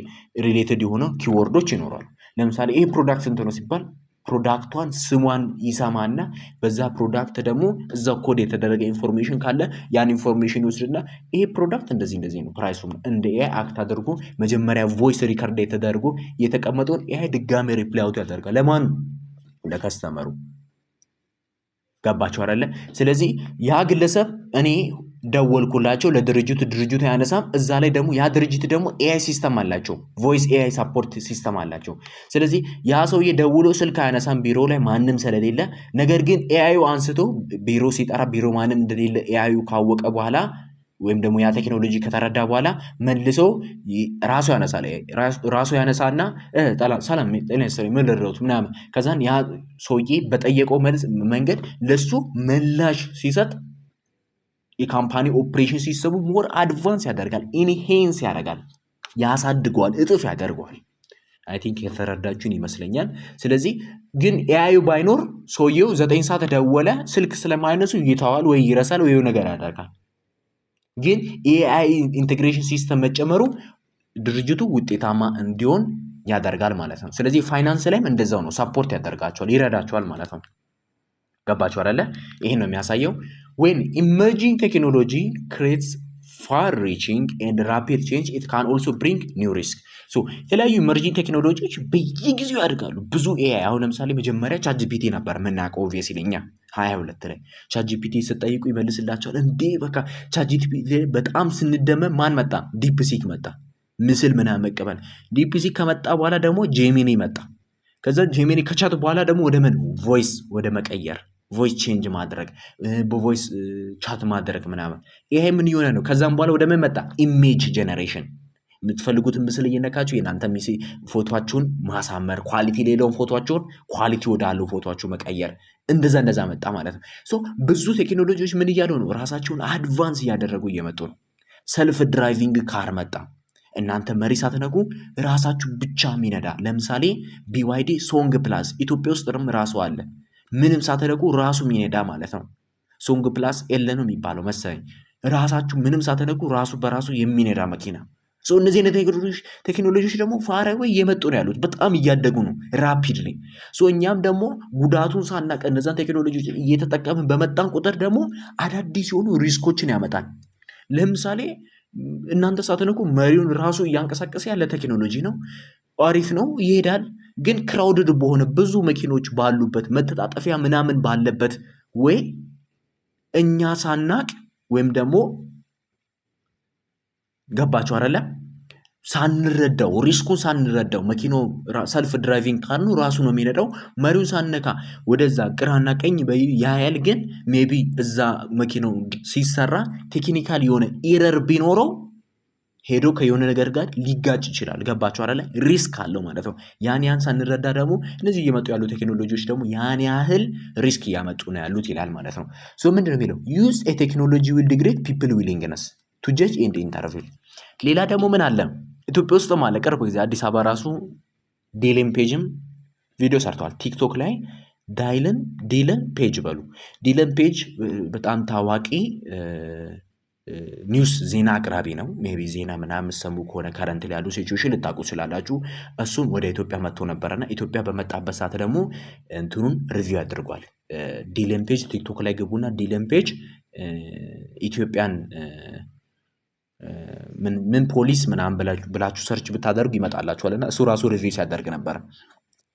ሪሌትድ የሆነ ኪወርዶች ይኖራሉ። ለምሳሌ ይሄ ፕሮዳክት ስንት ነው ሲባል ፕሮዳክቷን ስሟን ይሰማና በዛ ፕሮዳክት ደግሞ እዛ ኮድ የተደረገ ኢንፎርሜሽን ካለ ያን ኢንፎርሜሽን ይወስድና ይሄ ፕሮዳክት እንደዚህ ነው ፕራይሱ እንደ ኤአይ አክት አድርጎ መጀመሪያ ቮይስ ሪከርድ የተደርጎ የተቀመጠውን ኤአይ ድጋሜ ሪፕላይ አውት ያደርጋል። ለማን? ለከስተመሩ። ገባችሁ አይደለ? ስለዚህ ያ ግለሰብ እኔ ደወልኩላቸው ለድርጅቱ አያነሳም። እዛ ላይ ደግሞ ያ ድርጅት ደግሞ ኤአይ ሲስተም አላቸው፣ ቮይስ ኤአይ ሳፖርት ሲስተም አላቸው። ስለዚህ ያ ሰውዬ ደውሎ ስልክ አያነሳም ቢሮ ላይ ማንም ስለሌለ። ነገር ግን ኤአዩ አንስቶ ቢሮ ሲጠራ ቢሮ ማንም እንደሌለ ኤአዩ ካወቀ በኋላ ወይም ደግሞ ያ ቴክኖሎጂ ከተረዳ በኋላ መልሶ ራሱ ያነሳና ሰላም ጤና ይስጥልኝ ምን ልርዳዎት ምናምን። ከዛን ያ ሰውዬ በጠየቀው መንገድ ለሱ ምላሽ ሲሰጥ የካምፓኒ ኦፕሬሽን ሲስተሙ ሞር አድቫንስ ያደርጋል፣ ኢንሄንስ ያደርጋል፣ ያሳድገዋል፣ እጥፍ ያደርገዋል። አይ ቲንክ የተረዳችሁን ይመስለኛል። ስለዚህ ግን ኤአዩ ባይኖር ሰውየው 9 ሰዓት ደወለ፣ ስልክ ስለማይነሱ ይተዋል ወይ ይረሳል ወይ ነገር ያደርጋል። ግን ኤአይ ኢንቴግሬሽን ሲስተም መጨመሩ ድርጅቱ ውጤታማ እንዲሆን ያደርጋል ማለት ነው። ስለዚህ ፋይናንስ ላይም እንደዛው ነው፣ ሰፖርት ያደርጋቸዋል፣ ይረዳቸዋል ማለት ነው። ገባችሁ አይደለ? ይሄን ነው የሚያሳየው። ዌን ኢመርጂንግ ቴክኖሎጂ ክሬትስ ፋር ሪቺንግ ኤንድ ራፒድ ቼንጅ ኢት ካን ኦልሶ ብሪንግ ኒው ሪስክ። የተለያዩ ኢመርጂንግ ቴክኖሎጂዎች በየጊዜው ያድጋሉ። ብዙ ኤአይ አሁን ለምሳሌ መጀመሪያ ቻትጂፒቲ ነበር የምናውቀው ኦብቪየስሊ እኛ 22 ላይ ቻትጂፒቲ ስጠይቁ ይመልስላቸዋል። እንዴ በቃ ቻትጂፒቲ በጣም ስንደመም ማን መጣ? ዲፕሲክ መጣ፣ ምስል ምናምን መቀበል። ዲፕሲክ ከመጣ በኋላ ደግሞ ጄሚኒ መጣ። ከዛ ጄሚኒ ከቻት በኋላ ደግሞ ወደ ምን ቮይስ ወደ መቀየር፣ ቮይስ ቼንጅ ማድረግ፣ በቮይስ ቻት ማድረግ ምናምን። ይሄ ምን እየሆነ ነው? ከዛም በኋላ ወደ ምን መጣ? ኢሜጅ ጀነሬሽን። የምትፈልጉትን ምስል እየነካችሁ የእናንተ ፎቶችሁን ማሳመር፣ ኳሊቲ ሌለውን ፎቶችሁን ኳሊቲ ወዳለው ፎቶችሁ መቀየር፣ እንደዛ መጣ ማለት ነው። ብዙ ቴክኖሎጂዎች ምን እያሉ ነው? ራሳቸውን አድቫንስ እያደረጉ እየመጡ ነው። ሰልፍ ድራይቪንግ ካር መጣ። እናንተ መሪ ሳትነኩ ራሳችሁ ብቻ የሚነዳ ለምሳሌ ቢዋይዲ ሶንግ ፕላስ ኢትዮጵያ ውስጥም ራሱ አለ። ምንም ሳትነኩ ራሱ የሚነዳ ማለት ነው። ሶንግ ፕላስ ኤል ነው የሚባለው መሰለኝ። ራሳችሁ ምንም ሳትነኩ ራሱ በራሱ የሚነዳ መኪና። እነዚህ አይነት ቴክኖሎጂዎች ደግሞ ፋራዌ እየመጡ ነው ያሉት፣ በጣም እያደጉ ነው ራፒድሊ። እኛም ደግሞ ጉዳቱን ሳናቀ እነዛን ቴክኖሎጂዎች እየተጠቀምን በመጣን ቁጥር ደግሞ አዳዲስ የሆኑ ሪስኮችን ያመጣል። ለምሳሌ እናንተ ሳትነኩ መሪውን ራሱ እያንቀሳቀሰ ያለ ቴክኖሎጂ ነው። አሪፍ ነው፣ ይሄዳል። ግን ክራውድድ በሆነ ብዙ መኪኖች ባሉበት መተጣጠፊያ ምናምን ባለበት ወይ እኛ ሳናቅ ወይም ደግሞ ገባችሁ አይደለ? ሳንረዳው ሪስኩን ሳንረዳው መኪናው ሰልፍ ድራይቪንግ ካር ነው ራሱ ነው የሚነዳው። መሪውን ሳነካ ወደዛ ግራና ቀኝ ያያል። ግን ሜቢ እዛ መኪናው ሲሰራ ቴክኒካል የሆነ ኤረር ቢኖረው ሄዶ ከየሆነ ነገር ጋር ሊጋጭ ይችላል። ገባችሁ አይደለ? ሪስክ አለው ማለት ነው። ያን ሳንረዳ ደግሞ እነዚህ እየመጡ ያሉ ቴክኖሎጂዎች ደግሞ ያን ያህል ሪስክ እያመጡ ነው ያሉት ይላል ማለት ነው። ምንድን ነው የሚለው? ዩዝ ኤ ቴክኖሎጂ ዊል ዲግሬድ ፒፕል ዊሊንግነስ ቱ ጀጅ ኤንድ ኢንተርቪው። ሌላ ደግሞ ምን አለ ኢትዮጵያ ውስጥ ማለ ቅርብ ጊዜ አዲስ አበባ ራሱ ዲለን ፔጅም ቪዲዮ ሰርተዋል ቲክቶክ ላይ። ዲለን ፔጅ በሉ። ዲለን ፔጅ በጣም ታዋቂ ኒውስ ዜና አቅራቢ ነው። ሜቢ ዜና ምናምን ሰሙ ከሆነ ከረንት ላይ ያሉ ሲቹዌሽን ልታውቁ ስላላችሁ እሱም ወደ ኢትዮጵያ መጥቶ ነበርና ኢትዮጵያ በመጣበት ሰዓት ደግሞ እንትኑን ሪቪው አድርጓል። ዲለን ፔጅ ቲክቶክ ላይ ገቡና ዲለን ፔጅ ኢትዮጵያን ምን ፖሊስ ምናምን ብላችሁ ሰርች ብታደርጉ ይመጣላችኋልና እሱ ራሱ ሪቪው ሲያደርግ ነበር።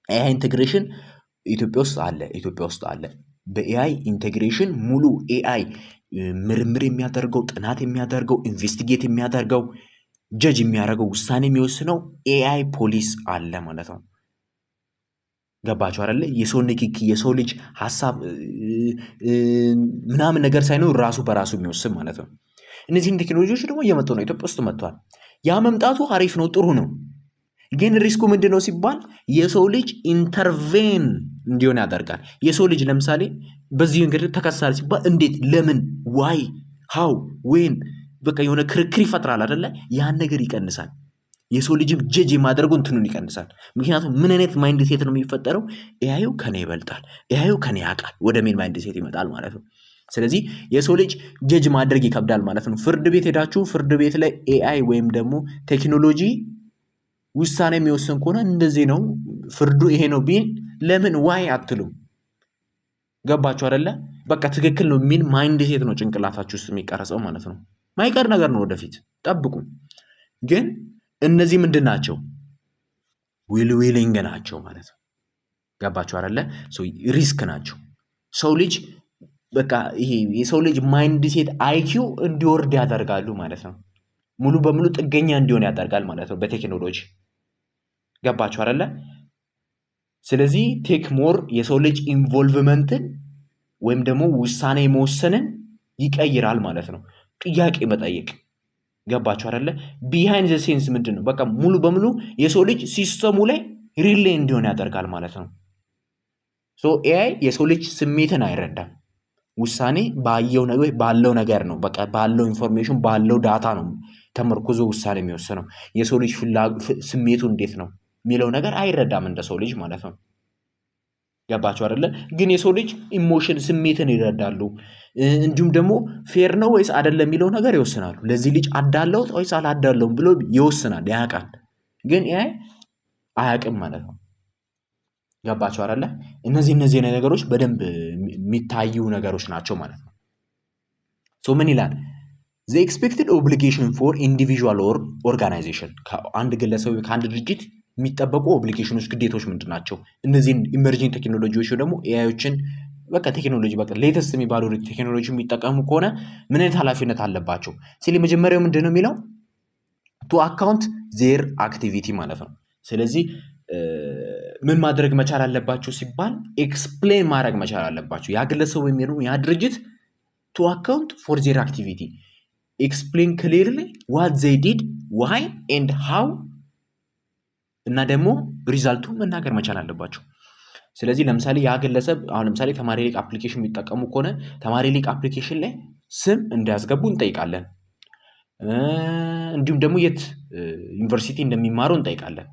ኤአይ ኢንቴግሬሽን ኢትዮጵያ ውስጥ አለ። በኤአይ ኢንቴግሬሽን ሙሉ ኤአይ ምርምር የሚያደርገው ጥናት የሚያደርገው ኢንቨስቲጌት የሚያደርገው ጀጅ የሚያደርገው ውሳኔ የሚወስነው ኤአይ ፖሊስ አለ ማለት ነው። ገባችሁ አይደለ? የሰው ንክኪ የሰው ልጅ ሀሳብ ምናምን ነገር ሳይኖር ራሱ በራሱ የሚወስን ማለት ነው። እነዚህን ቴክኖሎጂዎች ደግሞ እየመጡ ነው፣ ኢትዮጵያ ውስጥ መጥቷል። ያ መምጣቱ አሪፍ ነው፣ ጥሩ ነው። ግን ሪስኩ ምንድን ነው ሲባል የሰው ልጅ ኢንተርቬን እንዲሆን ያደርጋል። የሰው ልጅ ለምሳሌ በዚህ እንግዲህ ተከሳሪ ሲባል እንዴት፣ ለምን፣ ዋይ፣ ሃው፣ ዌን በቃ የሆነ ክርክር ይፈጥራል አይደለ? ያን ነገር ይቀንሳል። የሰው ልጅም ጀጅ የማደርገው እንትኑን ይቀንሳል። ምክንያቱም ምን አይነት ማይንድ ሴት ነው የሚፈጠረው? ኤአዩ ከኔ ይበልጣል፣ ኤአዩ ከኔ ያውቃል ወደሚል ማይንድ ሴት ይመጣል ማለት ነው። ስለዚህ የሰው ልጅ ጀጅ ማድረግ ይከብዳል ማለት ነው። ፍርድ ቤት ሄዳችሁ ፍርድ ቤት ላይ ኤአይ ወይም ደግሞ ቴክኖሎጂ ውሳኔ የሚወስን ከሆነ እንደዚህ ነው ፍርዱ ይሄ ነው ቢል ለምን ዋይ አትሉም? ገባችሁ አይደለ? በቃ ትክክል ነው የሚል ማይንድ ሴት ነው ጭንቅላታችሁ ውስጥ የሚቀረጸው ማለት ነው። ማይቀር ነገር ነው፣ ወደፊት ጠብቁ። ግን እነዚህ ምንድን ናቸው? ዊሊንግ ናቸው ማለት ነው። ገባችሁ አይደለ? ሪስክ ናቸው። ሰው ልጅ በቃ ይሄ የሰው ልጅ ማይንድ ሴት አይኪው እንዲወርድ ያደርጋሉ ማለት ነው። ሙሉ በሙሉ ጥገኛ እንዲሆን ያደርጋል ማለት ነው በቴክኖሎጂ። ገባችሁ አይደለ? ስለዚህ ቴክ ሞር የሰው ልጅ ኢንቮልቭመንትን ወይም ደግሞ ውሳኔ መወሰንን ይቀይራል ማለት ነው። ጥያቄ መጠየቅ። ገባችሁ አይደለ? ቢሃይንድ ዘ ሴንስ ምንድን ነው? በቃ ሙሉ በሙሉ የሰው ልጅ ሲስተሙ ላይ ሪሌ እንዲሆን ያደርጋል ማለት ነው። ኤአይ የሰው ልጅ ስሜትን አይረዳም። ውሳኔ ባለው ነገር ነው። በቃ ባለው ኢንፎርሜሽን ባለው ዳታ ነው ተመርኩዞ ውሳኔ የሚወስነው። የሰው ልጅ ስሜቱ እንዴት ነው የሚለው ነገር አይረዳም እንደ ሰው ልጅ ማለት ነው። ገባችሁ አይደለ? ግን የሰው ልጅ ኢሞሽን ስሜትን ይረዳሉ። እንዲሁም ደግሞ ፌር ነው ወይስ አይደለም የሚለው ነገር ይወስናሉ። ለዚህ ልጅ አዳለውት ወይስ አላዳለውም ብሎ ይወስናል፣ ያውቃል። ግን ይሄ አያውቅም ማለት ነው። ገባቸው አይደለ? እነዚህ ነገሮች በደንብ የሚታዩ ነገሮች ናቸው ማለት ነው። ሶ ምን ይላል? ዘ ኤክስፔክትድ ኦብሊጌሽን ፎር ኢንዲቪዥዋል ኦር ኦርጋናይዜሽን፣ ከአንድ ግለሰብ ከአንድ ድርጅት የሚጠበቁ ኦብሊጌሽኖች፣ ግዴታዎች ምንድን ናቸው? እነዚህን ኢመርጂንግ ቴክኖሎጂዎች ደግሞ ኤአዮችን በቃ ቴክኖሎጂ በቃ ሌተስት የሚባሉ ቴክኖሎጂ የሚጠቀሙ ከሆነ ምን አይነት ኃላፊነት አለባቸው ሲል የመጀመሪያው ምንድን ነው የሚለው? ቱ አካውንት ዜር አክቲቪቲ ማለት ነው። ስለዚህ ምን ማድረግ መቻል አለባቸው ሲባል ኤክስፕሌን ማድረግ መቻል አለባቸው። ያ ግለሰብ ወይም ያ ድርጅት ቱ አካውንት ፎር ዜር አክቲቪቲ ኤክስፕሌን ክሊርሊ ዋት ዘይ ዲድ ዋይ ኤንድ ሃው እና ደግሞ ሪዛልቱ መናገር መቻል አለባቸው። ስለዚህ ለምሳሌ ያ ግለሰብ አሁን ለምሳሌ ተማሪ ሊቅ አፕሊኬሽን የሚጠቀሙ ከሆነ ተማሪ ሊቅ አፕሊኬሽን ላይ ስም እንዲያስገቡ እንጠይቃለን። እንዲሁም ደግሞ የት ዩኒቨርሲቲ እንደሚማሩ እንጠይቃለን።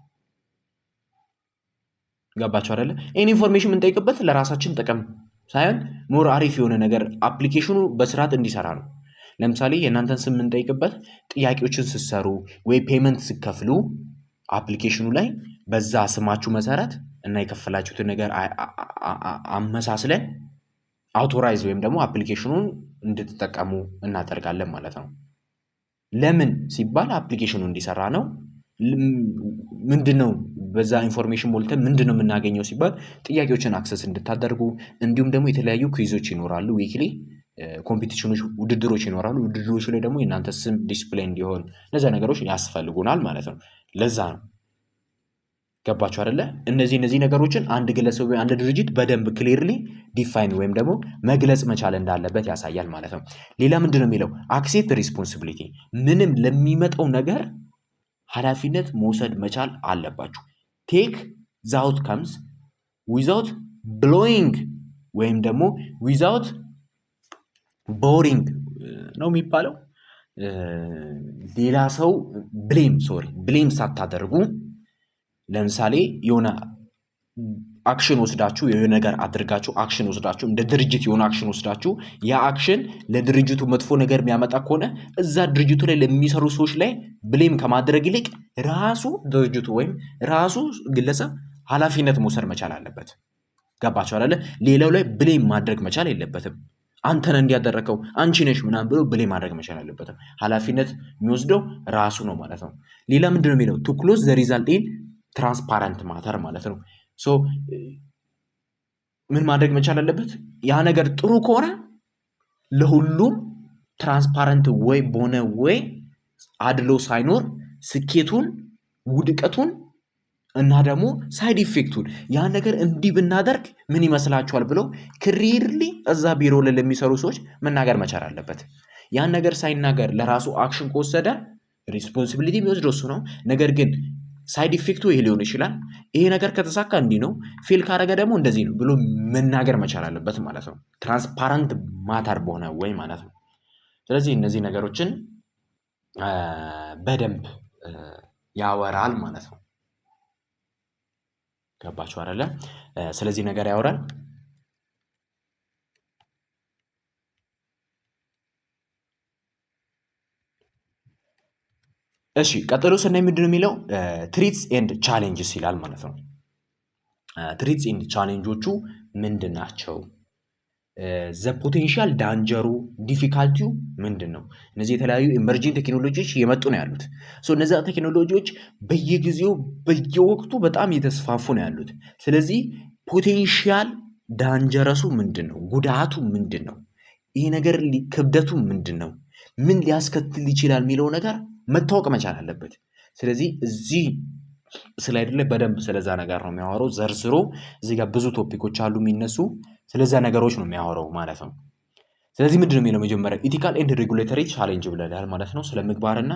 ገባቸው አይደለ? ይህን ኢንፎርሜሽን የምንጠይቅበት ለራሳችን ጥቅም ሳይሆን ሞር አሪፍ የሆነ ነገር አፕሊኬሽኑ በስርዓት እንዲሰራ ነው። ለምሳሌ የእናንተን ስም የምንጠይቅበት ጥያቄዎችን ስትሰሩ ወይ ፔመንት ስትከፍሉ አፕሊኬሽኑ ላይ በዛ ስማችሁ መሰረት እና የከፈላችሁትን ነገር አመሳስለን አውቶራይዝ ወይም ደግሞ አፕሊኬሽኑን እንድትጠቀሙ እናደርጋለን ማለት ነው። ለምን ሲባል አፕሊኬሽኑ እንዲሰራ ነው። ምንድነው በዛ ኢንፎርሜሽን ሞልተን ምንድነው የምናገኘው ሲባል ጥያቄዎችን አክሰስ እንድታደርጉ፣ እንዲሁም ደግሞ የተለያዩ ኩዊዞች ይኖራሉ፣ ዊክሊ ኮምፒቲሽኖች፣ ውድድሮች ይኖራሉ። ውድድሮች ላይ ደግሞ የእናንተ ስም ዲስፕሌይ እንዲሆን እነዛ ነገሮች ያስፈልጉናል ማለት ነው። ለዛ ነው። ገባችሁ አይደለ? እነዚህ ነገሮችን አንድ ግለሰብ ወይ አንድ ድርጅት በደንብ ክሊርሊ ዲፋይን ወይም ደግሞ መግለጽ መቻል እንዳለበት ያሳያል ማለት ነው። ሌላ ምንድነው የሚለው? አክሴፕት ሪስፖንሲቢሊቲ፣ ምንም ለሚመጣው ነገር ኃላፊነት መውሰድ መቻል አለባችሁ። ቴክ ዘ አውትካምስ ዊዛውት ብሎዊንግ ወይም ደግሞ ዊዛውት ቦሪንግ ነው የሚባለው። ሌላ ሰው ብሌም ሳታደርጉ ለምሳሌ የሆነ አክሽን ወስዳችሁ የሆነ ነገር አድርጋችሁ አክሽን ወስዳችሁ እንደ ድርጅት የሆነ አክሽን ወስዳችሁ ያ አክሽን ለድርጅቱ መጥፎ ነገር የሚያመጣ ከሆነ እዛ ድርጅቱ ላይ ለሚሰሩ ሰዎች ላይ ብሌም ከማድረግ ይልቅ ራሱ ድርጅቱ ወይም ራሱ ግለሰብ ኃላፊነት መውሰድ መቻል አለበት። ገባችሁ አይደለ? ሌላው ላይ ብሌም ማድረግ መቻል የለበትም። አንተን እንዲያደረከው አንቺ ነሽ ምናምን ብሎ ብሌም ማድረግ መቻል አለበትም። ኃላፊነት የሚወስደው ራሱ ነው ማለት ነው። ሌላ ምንድነው የሚለው? ቱ ክሎዝ ዘ ሪዛልት ኢን ትራንስፓረንት ማተር ማለት ነው። ሶ ምን ማድረግ መቻል አለበት? ያ ነገር ጥሩ ከሆነ ለሁሉም ትራንስፓረንት ወይ በሆነ ወይ አድሎ ሳይኖር ስኬቱን፣ ውድቀቱን እና ደግሞ ሳይድ ኢፌክቱን ያ ነገር እንዲህ ብናደርግ ምን ይመስላችኋል ብለው ክሊርሊ እዛ ቢሮ ላይ ለሚሰሩ ሰዎች መናገር መቻል አለበት። ያን ነገር ሳይናገር ለራሱ አክሽን ከወሰደ ሪስፖንሲቢሊቲ የሚወስደው እሱ ነው። ነገር ግን ሳይድ ኢፌክቱ ይሄ ሊሆን ይችላል፣ ይሄ ነገር ከተሳካ እንዲህ ነው፣ ፌል ካረገ ደግሞ እንደዚህ ነው ብሎ መናገር መቻል አለበት ማለት ነው። ትራንስፓረንት ማተር በሆነ ወይ ማለት ነው። ስለዚህ እነዚህ ነገሮችን በደንብ ያወራል ማለት ነው። ገባችሁ አይደለ? ስለዚህ ነገር ያወራል። እሺ ቀጥሎ ስናይ ምንድን ነው የሚለው? ትሪትስ ኤንድ ቻሌንጅስ ይላል ማለት ነው። ትሪትስ ኤንድ ቻሌንጆቹ ምንድን ናቸው? ዘ ፖቴንሻል ዳንጀሩ ዲፊካልቲው ምንድን ነው? እነዚህ የተለያዩ ኢመርጂንግ ቴክኖሎጂዎች እየመጡ ነው ያሉት። እነዚያ ቴክኖሎጂዎች በየጊዜው በየወቅቱ በጣም እየተስፋፉ ነው ያሉት። ስለዚህ ፖቴንሻል ዳንጀረሱ ምንድን ነው? ጉዳቱ ምንድን ነው? ይሄ ነገር ክብደቱ ምንድን ነው? ምን ሊያስከትል ይችላል የሚለው ነገር መታወቅ መቻል አለበት። ስለዚህ እዚህ ስላይድ ላይ በደንብ ስለዛ ነገር ነው የሚያወራው ዘርዝሮ። እዚህ ጋር ብዙ ቶፒኮች አሉ የሚነሱ ስለዛ ነገሮች ነው የሚያወራው ማለት ነው። ስለዚህ ምንድን ነው የሚለው? መጀመሪያ ኢቲካል ኤንድ ሬጉሌተሪ ቻሌንጅ ብለናል ማለት ነው። ስለ ምግባርና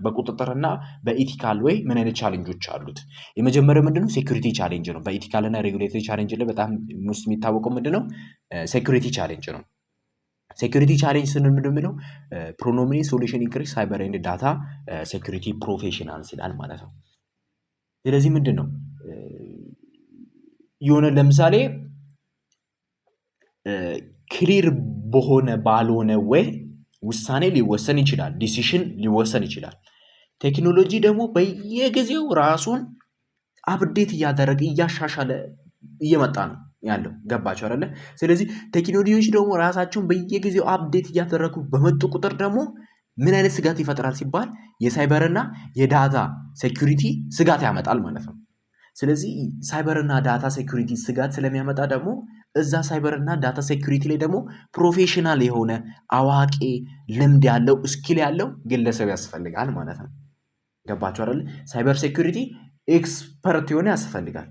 በቁጥጥርና በኢቲካል ወይ ምን አይነት ቻሌንጆች አሉት? የመጀመሪያው ምንድነው? ሴኩሪቲ ቻሌንጅ ነው። በኢቲካል እና ሬጉሌተሪ ቻሌንጅ ላይ በጣም ውስጥ የሚታወቀው ምንድነው? ሴኩሪቲ ቻሌንጅ ነው። ሴኩሪቲ ቻሌንጅ ስንል ምንድን ነው የሚለው? ፕሮኖሚኒ ሶሉሽን ኢንክሪስ ሳይበር ኤንድ ዳታ ሴኩሪቲ ፕሮፌሽናልስ ይላል ማለት ነው። ስለዚህ ምንድን ነው የሆነ ለምሳሌ ክሊር በሆነ ባልሆነ ወይ ውሳኔ ሊወሰን ይችላል፣ ዲሲሽን ሊወሰን ይችላል። ቴክኖሎጂ ደግሞ በየጊዜው ራሱን አፕዴት እያደረገ እያሻሻለ እየመጣ ነው ያለው። ገባቸው አይደለ? ስለዚህ ቴክኖሎጂዎች ደግሞ ራሳቸውን በየጊዜው አፕዴት እያደረጉ በመጡ ቁጥር ደግሞ ምን አይነት ስጋት ይፈጥራል ሲባል የሳይበርና የዳታ ሴኩሪቲ ስጋት ያመጣል ማለት ነው። ስለዚህ ሳይበርና ዳታ ሴኩሪቲ ስጋት ስለሚያመጣ ደግሞ እዛ ሳይበርና ዳታ ሴኩሪቲ ላይ ደግሞ ፕሮፌሽናል የሆነ አዋቂ ልምድ ያለው ስኪል ያለው ግለሰብ ያስፈልጋል ማለት ነው። ገባችሁ አይደል? ሳይበር ሴኩሪቲ ኤክስፐርት የሆነ ያስፈልጋል።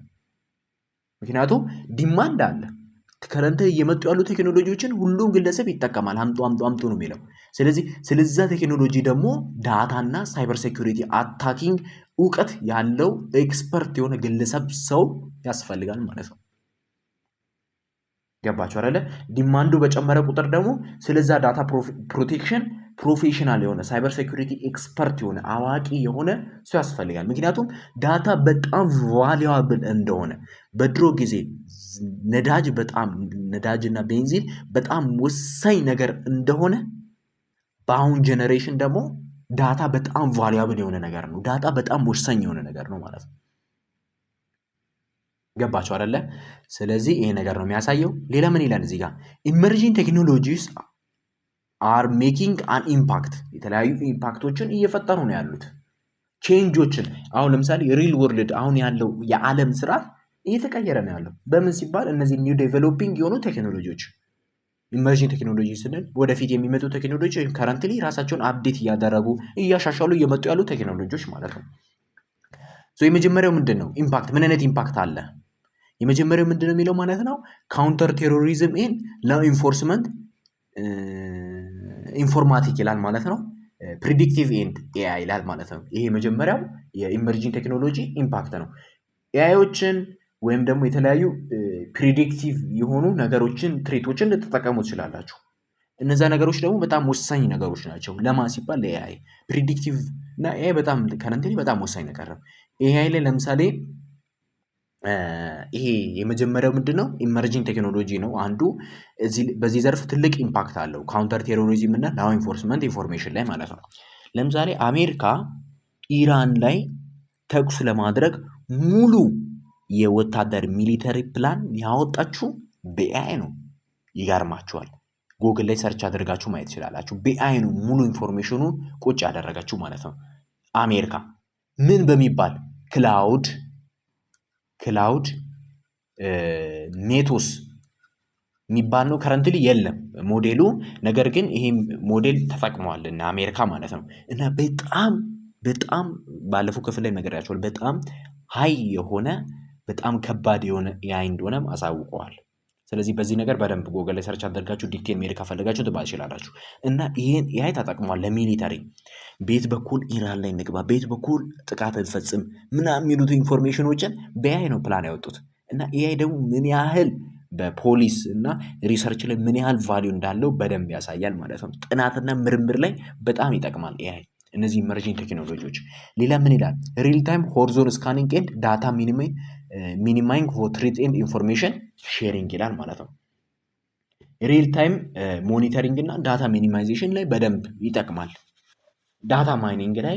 ምክንያቱም ዲማንድ አለ። ከረንት እየመጡ ያሉ ቴክኖሎጂዎችን ሁሉም ግለሰብ ይጠቀማል። አምጡ ነው የሚለው። ስለዚህ ስለዛ ቴክኖሎጂ ደግሞ ዳታና ሳይበር ሴኩሪቲ አታኪንግ እውቀት ያለው ኤክስፐርት የሆነ ግለሰብ ሰው ያስፈልጋል ማለት ነው። ገባችሁ አይደለ? ዲማንዱ በጨመረ ቁጥር ደግሞ ስለዛ ዳታ ፕሮቴክሽን ፕሮፌሽናል የሆነ ሳይበር ሴኩሪቲ ኤክስፐርት የሆነ አዋቂ የሆነ ሰው ያስፈልጋል። ምክንያቱም ዳታ በጣም ቫሊዩብል እንደሆነ በድሮ ጊዜ ነዳጅና ቤንዚን በጣም ወሳኝ ነገር እንደሆነ በአሁን ጀነሬሽን ደግሞ ዳታ በጣም ቫሊዩብል የሆነ ነገር ነው። ዳታ በጣም ወሳኝ የሆነ ነገር ነው ማለት ነው። ገባችሁ አይደለ? ስለዚህ ይሄ ነገር ነው የሚያሳየው። ሌላ ምን ይላል እዚህ ጋር? ኢመርጂንግ ቴክኖሎጂስ አር ሜኪንግ አን ኢምፓክት፣ የተለያዩ ኢምፓክቶችን እየፈጠሩ ነው ያሉት ቼንጆችን። አሁን ለምሳሌ ሪል ወርልድ አሁን ያለው የዓለም ስርዓት እየተቀየረ ነው ያለው። በምን ሲባል እነዚህ ኒው ዴቨሎፒንግ የሆኑ ቴክኖሎጂዎች፣ ኢመርጂንግ ቴክኖሎጂ ስንል ወደፊት የሚመጡ ቴክኖሎጂ ከረንትሊ ራሳቸውን አፕዴት እያደረጉ እያሻሻሉ እየመጡ ያሉ ቴክኖሎጂዎች ማለት ነው። የመጀመሪያው ምንድን ነው? ኢምፓክት። ምን አይነት ኢምፓክት አለ? የመጀመሪያው ምንድን ነው የሚለው ማለት ነው ካውንተር ቴሮሪዝም ኢን ላው ኢንፎርስመንት ኢንፎርማቲክ ይላል ማለት ነው። ፕሪዲክቲቭ ኤንድ ኤአይ ይላል ማለት ነው። ይሄ የመጀመሪያው የኢመርጂንግ ቴክኖሎጂ ኢምፓክት ነው። ኤአይዎችን ወይም ደግሞ የተለያዩ ፕሪዲክቲቭ የሆኑ ነገሮችን ትሬቶችን ልትጠቀሙ ትችላላችሁ። እነዛ ነገሮች ደግሞ በጣም ወሳኝ ነገሮች ናቸው። ለማ ሲባል ለኤአይ ፕሪዲክቲቭ እና ኤአይ በጣም ከረንትሊ በጣም ወሳኝ ነገር ነው። ኤአይ ላይ ለምሳሌ ይሄ የመጀመሪያው ምንድነው ኢመርጂንግ ቴክኖሎጂ ነው አንዱ። በዚህ ዘርፍ ትልቅ ኢምፓክት አለው ካውንተር ቴሮሪዝም እና ላው ኢንፎርስመንት ኢንፎርሜሽን ላይ ማለት ነው። ለምሳሌ አሜሪካ ኢራን ላይ ተኩስ ለማድረግ ሙሉ የወታደር ሚሊተሪ ፕላን ያወጣችሁ በኤአይ ነው። ይገርማችኋል። ጉግል ላይ ሰርች አድርጋችሁ ማየት ትችላላችሁ። በኤአይ ነው ሙሉ ኢንፎርሜሽኑን ቁጭ ያደረጋችሁ ማለት ነው። አሜሪካ ምን በሚባል ክላውድ ኔቶስ የሚባል ነው። ከረንትሊ የለም ሞዴሉ፣ ነገር ግን ይሄ ሞዴል ተጠቅመዋል እና አሜሪካ ማለት ነው። እና በጣም ባለፈው ክፍል ላይ ነግሬያቸዋል። በጣም ሀይ የሆነ በጣም ከባድ የሆነ ኤአይ እንደሆነም አሳውቀዋል። ስለዚህ በዚህ ነገር በደንብ ጎግል ላይ ሰርች አድርጋችሁ ዲቴል ሜሪ ካፈለጋችሁ ትባል ይችላላችሁ። እና ይሄን ኤአይ ተጠቅሟል ለሚሊተሪ። ቤት በኩል ኢራን ላይ እንግባ፣ ቤት በኩል ጥቃት እንፈጽም ምናምን የሚሉት ኢንፎርሜሽኖችን በኤአይ ነው ፕላን ያወጡት። እና ኤአይ ደግሞ ምን ያህል በፖሊስ እና ሪሰርች ላይ ምን ያህል ቫሊዩ እንዳለው በደንብ ያሳያል ማለት ነው። ጥናትና ምርምር ላይ በጣም ይጠቅማል ኤአይ። እነዚህ ኢመርጂንግ ቴክኖሎጂዎች። ሌላ ምን ይላል? ሪል ታይም ሆሪዞን ስካኒንግ ኤንድ ዳታ ሚኒማይንግ ፎር ትሬት ኤንድ ኢንፎርሜሽን ሼሪንግ ይላል ማለት ነው። ሪል ታይም ሞኒተሪንግ እና ዳታ ሚኒማይዜሽን ላይ በደንብ ይጠቅማል። ዳታ ማይኒንግ ላይ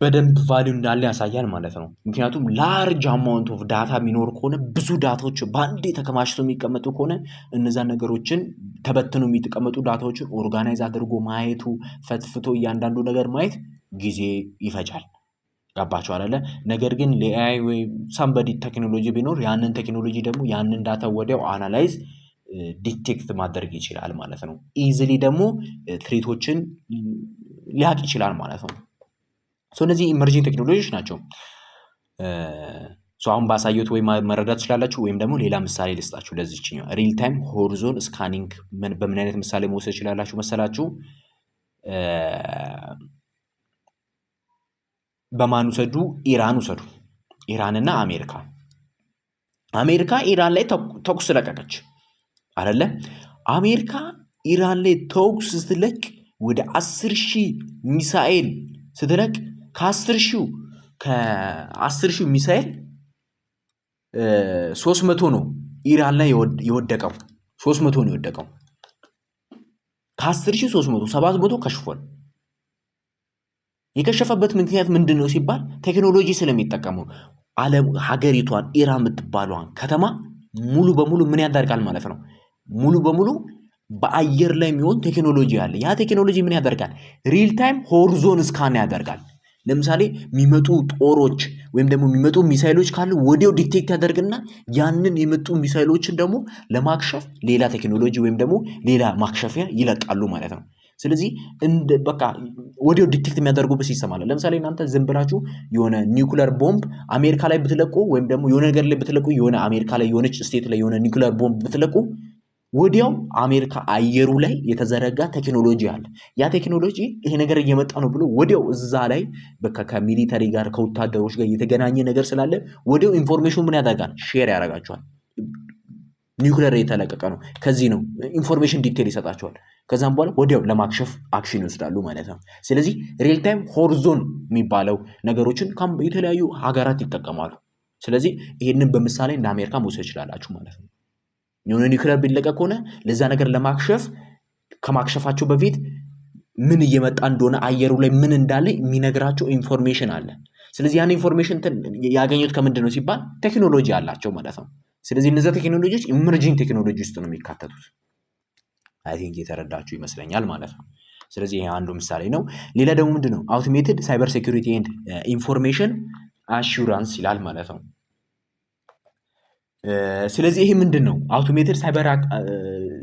በደንብ ቫሊዩ እንዳለ ያሳያል ማለት ነው። ምክንያቱም ላርጅ አማውንት ኦፍ ዳታ የሚኖር ከሆነ ብዙ ዳታዎች በአንዴ ተከማችተው የሚቀመጡ ከሆነ እነዛ ነገሮችን ተበትኖ የሚቀመጡ ዳታዎችን ኦርጋናይዝ አድርጎ ማየቱ ፈትፍቶ እያንዳንዱ ነገር ማየት ጊዜ ይፈጃል። ገባችሁ አይደለ? ነገር ግን ለኤአይ ወይ ሳምበዲ ቴክኖሎጂ ቢኖር ያንን ቴክኖሎጂ ደግሞ ያንን ዳታ ወዲያው አናላይዝ ዲቴክት ማድረግ ይችላል ማለት ነው። ኢዚሊ ደግሞ ትሬቶችን ሊያቅ ይችላል ማለት ነው። እነዚህ ኢመርጂንግ ቴክኖሎጂዎች ናቸው። አሁን ባሳየሁት ወይ መረዳት ትችላላችሁ፣ ወይም ደግሞ ሌላ ምሳሌ ልስጣችሁ። ለዚህኛው ሪል ታይም ሆሪዞን ስካኒንግ በምን አይነት ምሳሌ መውሰድ ትችላላችሁ መሰላችሁ? በማን ውሰዱ? ኢራን ውሰዱ። ኢራንና አሜሪካ ኢራን ላይ ተኩስ ለቀቀች አይደለ? አሜሪካ ኢራን ላይ ተኩስ ስትለቅ ወደ 10,000 ሚሳኤል ስትለቅ ከ10,000 ሚሳኤል 300 ነው ኢራን ላይ የወደቀው። 300 ነው የወደቀው። ከ10,300 700 ከሽፏል። የከሸፈበት ምክንያት ምንድን ነው ሲባል ቴክኖሎጂ ስለሚጠቀሙ ዓለም ሀገሪቷን ኢራን የምትባለዋን ከተማ ሙሉ በሙሉ ምን ያደርጋል ማለት ነው? ሙሉ በሙሉ በአየር ላይ የሚሆን ቴክኖሎጂ አለ። ያ ቴክኖሎጂ ምን ያደርጋል? ሪል ታይም ሆሪዞን ስካን ያደርጋል። ለምሳሌ የሚመጡ ጦሮች ወይም ደግሞ የሚመጡ ሚሳይሎች ካሉ ወዲያው ዲቴክት ያደርግና ያንን የመጡ ሚሳይሎችን ደግሞ ለማክሸፍ ሌላ ቴክኖሎጂ ወይም ደግሞ ሌላ ማክሸፊያ ይለቃሉ ማለት ነው። ስለዚህ በቃ ወዲያው ዲቴክት የሚያደርጉበት ሲስተም አለ። ለምሳሌ እናንተ ዝም ብላችሁ የሆነ ኒውክለር ቦምብ አሜሪካ ላይ ብትለቁ ወይም ደግሞ የሆነ ነገር ላይ ብትለቁ የሆነ አሜሪካ ላይ የሆነች ስቴት ላይ የሆነ ኒውክለር ቦምብ ብትለቁ ወዲያው አሜሪካ አየሩ ላይ የተዘረጋ ቴክኖሎጂ አለ። ያ ቴክኖሎጂ ይሄ ነገር እየመጣ ነው ብሎ ወዲያው እዛ ላይ በቃ ከሚሊተሪ ጋር ከወታደሮች ጋር የተገናኘ ነገር ስላለ ወዲያው ኢንፎርሜሽን ምን ያደርጋል? ሼር ያደርጋቸዋል። ኒውክለር የተለቀቀ ነው፣ ከዚህ ነው ኢንፎርሜሽን ዲቴል ይሰጣቸዋል። ከዛም በኋላ ወዲያው ለማክሸፍ አክሽን ይወስዳሉ ማለት ነው። ስለዚህ ሪል ታይም ሆሪዞን የሚባለው ነገሮችን የተለያዩ ሀገራት ይጠቀማሉ። ስለዚህ ይህንን በምሳሌ እንደ አሜሪካ መውሰድ ይችላላችሁ ማለት ነው። የሆነ ኒውክለር ቢለቀቅ ከሆነ ለዛ ነገር ለማክሸፍ ከማክሸፋቸው በፊት ምን እየመጣ እንደሆነ አየሩ ላይ ምን እንዳለ የሚነግራቸው ኢንፎርሜሽን አለ። ስለዚህ ያን ኢንፎርሜሽን ያገኙት ከምንድን ነው ሲባል ቴክኖሎጂ አላቸው ማለት ነው። ስለዚህ እነዚያ ቴክኖሎጂዎች ኢመርጂንግ ቴክኖሎጂ ውስጥ ነው የሚካተቱት። አይ ቲንክ የተረዳችሁ ይመስለኛል ማለት ነው። ስለዚህ ይሄ አንዱ ምሳሌ ነው። ሌላ ደግሞ ምንድን ነው? አውቶሜትድ ሳይበር ሴኩሪቲ ኤንድ ኢንፎርሜሽን አሹራንስ ይላል ማለት ነው። ስለዚህ ይሄ ምንድን ነው? አውቶሜትድ ሳይበር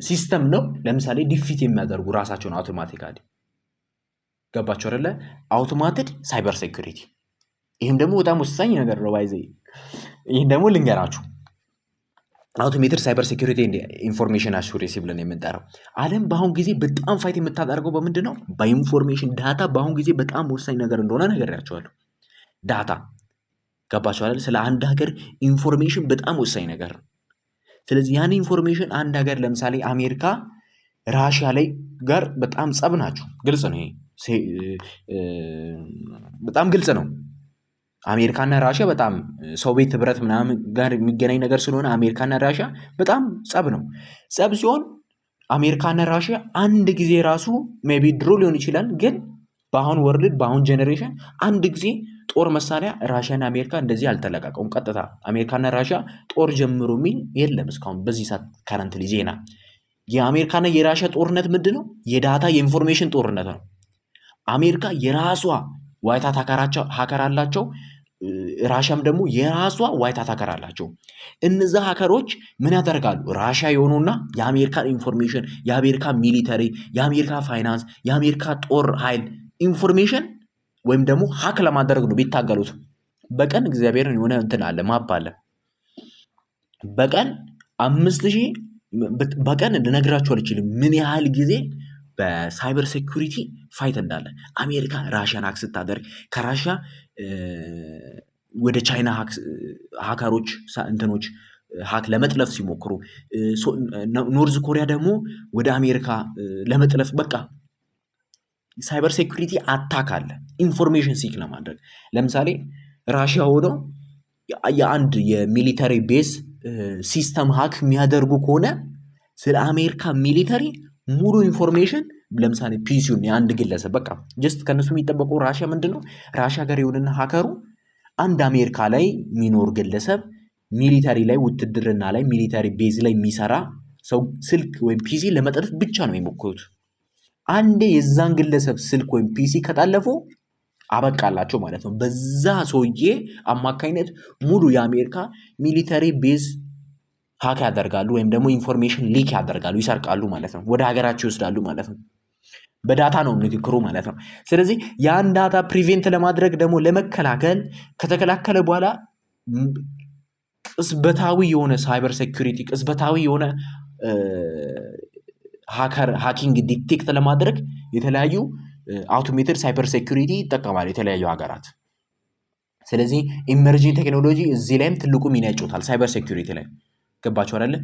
ሲስተም ነው። ለምሳሌ ዲፊት የሚያደርጉ ራሳቸውን አውቶማቲካሊ። ገባቸው አይደለ? አውቶማትድ ሳይበር ሴኩሪቲ። ይህም ደግሞ በጣም ወሳኝ ነገር ነው። ባይዘ ይህን ደግሞ ልንገራችሁ። አውቶሜትድ ሳይበር ሴኩሪቲ ኤንድ ኢንፎርሜሽን አሹሬንስ ብለን የምንጠራው ዓለም በአሁን ጊዜ በጣም ፋይት የምታደርገው በምንድን ነው? በኢንፎርሜሽን ዳታ በአሁን ጊዜ በጣም ወሳኝ ነገር እንደሆነ ነግሬያቸዋለሁ። ዳታ ገባችኋል? ስለ አንድ ሀገር ኢንፎርሜሽን በጣም ወሳኝ ነገር ነው። ስለዚህ ያን ኢንፎርሜሽን አንድ ሀገር ለምሳሌ አሜሪካ ራሽያ ላይ ጋር በጣም ጸብ ናቸው። ግልጽ ነው። ይሄ በጣም ግልጽ ነው። አሜሪካና ራሽያ በጣም ሰው ቤት ህብረት ምናምን ጋር የሚገናኝ ነገር ስለሆነ አሜሪካና ራሽያ በጣም ጸብ ነው። ጸብ ሲሆን አሜሪካና ራሽያ አንድ ጊዜ ራሱ ሜይ ቢ ድሮ ሊሆን ይችላል፣ ግን በአሁን ወርልድ በአሁን ጀኔሬሽን አንድ ጊዜ ጦር መሳሪያ ራሽያና አሜሪካ እንደዚህ አልተለቀቀውም። ቀጥታ አሜሪካና ራሽያ ጦር ጀምሮ የሚል የለም እስካሁን በዚህ ሰዓት ከረንትሊ ዜና። የአሜሪካና የራሽያ ጦርነት ምንድን ነው? የዳታ የኢንፎርሜሽን ጦርነት ነው። አሜሪካ የራሷ ዋይት ሃት ሀከር አላቸው። ራሽያም ደግሞ የራሷ ዋይት ሃት ሀከር አላቸው። እነዛ ሀከሮች ምን ያደርጋሉ? ራሽያ የሆኑና የአሜሪካን ኢንፎርሜሽን፣ የአሜሪካ ሚሊተሪ፣ የአሜሪካ ፋይናንስ፣ የአሜሪካ ጦር ኃይል ኢንፎርሜሽን ወይም ደግሞ ሀክ ለማድረግ ነው ቢታገሉት። በቀን እግዚአብሔርን የሆነ እንትን አለ ማፕ አለ። በቀን 5,000 በቀን ልነግራችሁ አልችልም ምን ያህል ጊዜ በሳይበር ሴኩሪቲ ፋይት እንዳለ አሜሪካ ራሽያን ሀክ ስታደርግ ከራሽያ ወደ ቻይና ሀከሮች እንትኖች ሀክ ለመጥለፍ ሲሞክሩ፣ ኖርዝ ኮሪያ ደግሞ ወደ አሜሪካ ለመጥለፍ በቃ ሳይበር ሴኩሪቲ አታክ አለ። ኢንፎርሜሽን ሲክ ለማድረግ ለምሳሌ ራሽያ ሆኖ የአንድ የሚሊተሪ ቤዝ ሲስተም ሀክ የሚያደርጉ ከሆነ ስለ አሜሪካ ሚሊተሪ ሙሉ ኢንፎርሜሽን ለምሳሌ ፒሲውን የአንድ ግለሰብ በቃ ጀስት ከነሱ የሚጠበቀው ራሽያ ምንድን ነው? ራሽያ ጋር የሆነና ሀከሩ አንድ አሜሪካ ላይ የሚኖር ግለሰብ ሚሊተሪ ላይ ውትድርና ላይ ሚሊተሪ ቤዝ ላይ የሚሰራ ሰው ስልክ ወይም ፒሲ ለመጠለፍ ብቻ ነው የሚሞክሩት። አንዴ የዛን ግለሰብ ስልክ ወይም ፒሲ ከጠለፉ አበቃላቸው ማለት ነው። በዛ ሰውዬ አማካኝነት ሙሉ የአሜሪካ ሚሊተሪ ቤዝ ሀክ ያደርጋሉ ወይም ደግሞ ኢንፎርሜሽን ሊክ ያደርጋሉ፣ ይሰርቃሉ ማለት ነው። ወደ ሀገራቸው ይወስዳሉ ማለት ነው። በዳታ ነው ንግግሩ ማለት ነው። ስለዚህ ያን ዳታ ፕሪቬንት ለማድረግ ደግሞ ለመከላከል ከተከላከለ በኋላ ቅጽበታዊ የሆነ ሳይበር ሴኩሪቲ ቅጽበታዊ የሆነ ሃኪንግ ዲቴክት ለማድረግ የተለያዩ አውቶሜትድ ሳይበር ሴኩሪቲ ይጠቀማሉ የተለያዩ ሀገራት። ስለዚህ ኢመርጂንግ ቴክኖሎጂ እዚህ ላይም ትልቁ ሚና ይጫወታል ሳይበር ሴኩሪቲ ላይ። ገባችሁ አይደለ?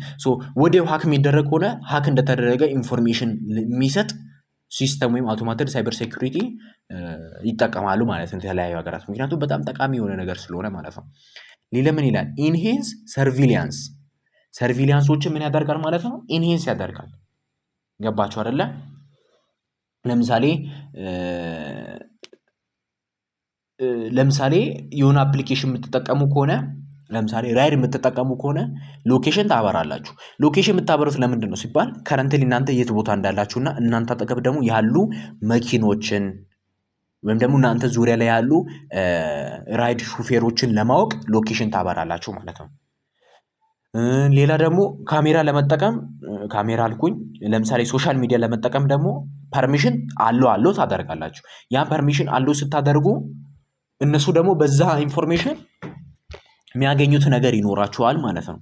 ወዲያው ሀክ የሚደረግ ከሆነ ሀክ እንደተደረገ ኢንፎርሜሽን የሚሰጥ ሲስተም ወይም አውቶማትድ ሳይበር ሴኩሪቲ ይጠቀማሉ ማለት ነው የተለያዩ ሀገራት። ምክንያቱም በጣም ጠቃሚ የሆነ ነገር ስለሆነ ማለት ነው። ሌላ ምን ይላል? ኢንሄንስ ሰርቪሊያንስ ሰርቪሊያንሶችን ምን ያደርጋል ማለት ነው? ኢንሄንስ ያደርጋል። ገባችሁ አይደለ? ለምሳሌ የሆነ አፕሊኬሽን የምትጠቀሙ ከሆነ ለምሳሌ ራይድ የምትጠቀሙ ከሆነ ሎኬሽን ታበራላችሁ። ሎኬሽን የምታበሩት ለምንድን ነው ሲባል ከረንትሊ እናንተ የት ቦታ እንዳላችሁና እናንተ አጠገብ ደግሞ ያሉ መኪኖችን ወይም ደግሞ እናንተ ዙሪያ ላይ ያሉ ራይድ ሹፌሮችን ለማወቅ ሎኬሽን ታበራላችሁ ማለት ነው። ሌላ ደግሞ ካሜራ ለመጠቀም ካሜራ አልኩኝ፣ ለምሳሌ ሶሻል ሚዲያ ለመጠቀም ደግሞ ፐርሚሽን አለው ታደርጋላችሁ። ያ ፐርሚሽን አለው ስታደርጉ እነሱ ደግሞ በዛ ኢንፎርሜሽን የሚያገኙት ነገር ይኖራቸዋል ማለት ነው።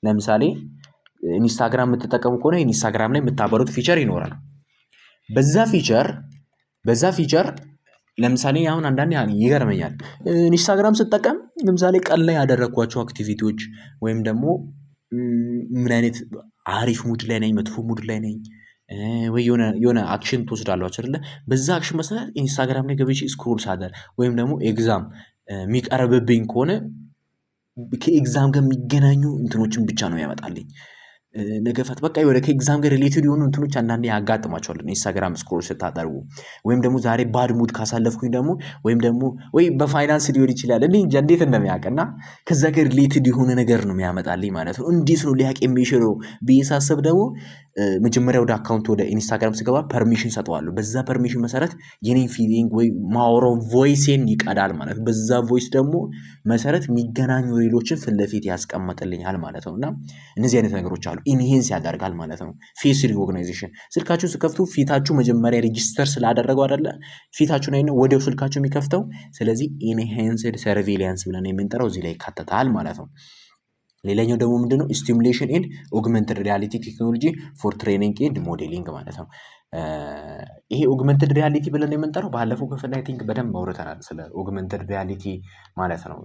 ለምሳሌ ኢንስታግራም የምትጠቀሙ ከሆነ ኢንስታግራም ላይ የምታበሩት ፊቸር ይኖራል። በዛ ፊቸር ለምሳሌ አሁን አንዳንዴ ይገርመኛል። ኢንስታግራም ስጠቀም ለምሳሌ ቀን ላይ ያደረኳቸው አክቲቪቲዎች ወይም ደግሞ ምን አይነት አሪፍ ሙድ ላይ ነኝ፣ መጥፎ ሙድ ላይ ነኝ ወይ የሆነ አክሽን ትወስዳላችሁ አይደለ? በዛ አክሽን መሰረት ኢንስታግራም ላይ ገብቼ ስክሮል ሳደር ወይም ደግሞ ኤግዛም የሚቀርብብኝ ከሆነ ከኤግዛም ጋር የሚገናኙ እንትኖችን ብቻ ነው ያመጣልኝ። ነገፈት በቃ የሆነ ከኤግዛም ጋር ሪሌትድ የሆኑ እንትኖች አንዳንዴ ያጋጥማቸዋል ኢንስታግራም ስክሮል ስታደርጉ። ወይም ደግሞ ዛሬ ባድ ሙድ ካሳለፍኩኝ ደግሞ ወይ በፋይናንስ ሊሆን ይችላል እኔ እንጃ እንዴት እንደሚያውቅና ከዛ ጋር ሪሌትድ የሆነ ነገር ነው የሚያመጣልኝ ማለት ነው። እንዴት ነው ሊያውቅ የሚችለው ብዬ ሳስብ ደግሞ መጀመሪያ ወደ አካውንት ወደ ኢንስታግራም ስገባ ፐርሚሽን ሰጠዋለሁ። በዛ ፐርሚሽን መሰረት የኔን ፊሊንግ ወይ ማወራው ቮይሴን ይቀዳል ማለት ነው። በዛ ቮይስ ደግሞ መሰረት የሚገናኙ ሪሎችን ፊት ለፊት ያስቀምጥልኛል ማለት ነው። እና እነዚህ አይነት ነገሮች አሉ። ኢንሄንስ ያደርጋል ማለት ነው። ፌስ ሪኮግናይዜሽን ስልካችሁን ስከፍቱ ፊታችሁ መጀመሪያ ሬጂስተር ስላደረገው አይደለ ፊታችሁን አይነ ወዲያው ስልካችሁ የሚከፍተው። ስለዚህ ኢንሄንስድ ሰርቬይላንስ ብለን የምንጠራው እዚህ ላይ ይካተታል ማለት ነው። ሌላኛው ደግሞ ምንድነው? ስቲሙሌሽን ኤንድ ኦግመንትድ ሪያሊቲ ቴክኖሎጂ ፎር ትሬኒንግ ኤንድ ሞዴሊንግ ማለት ነው። ይሄ ኦግመንትድ ሪያሊቲ ብለን የምንጠራው ባለፈው ክፍል ላይ ቲንክ በደንብ አውርተናል ስለ ኦግመንትድ ሪያሊቲ ማለት ነው።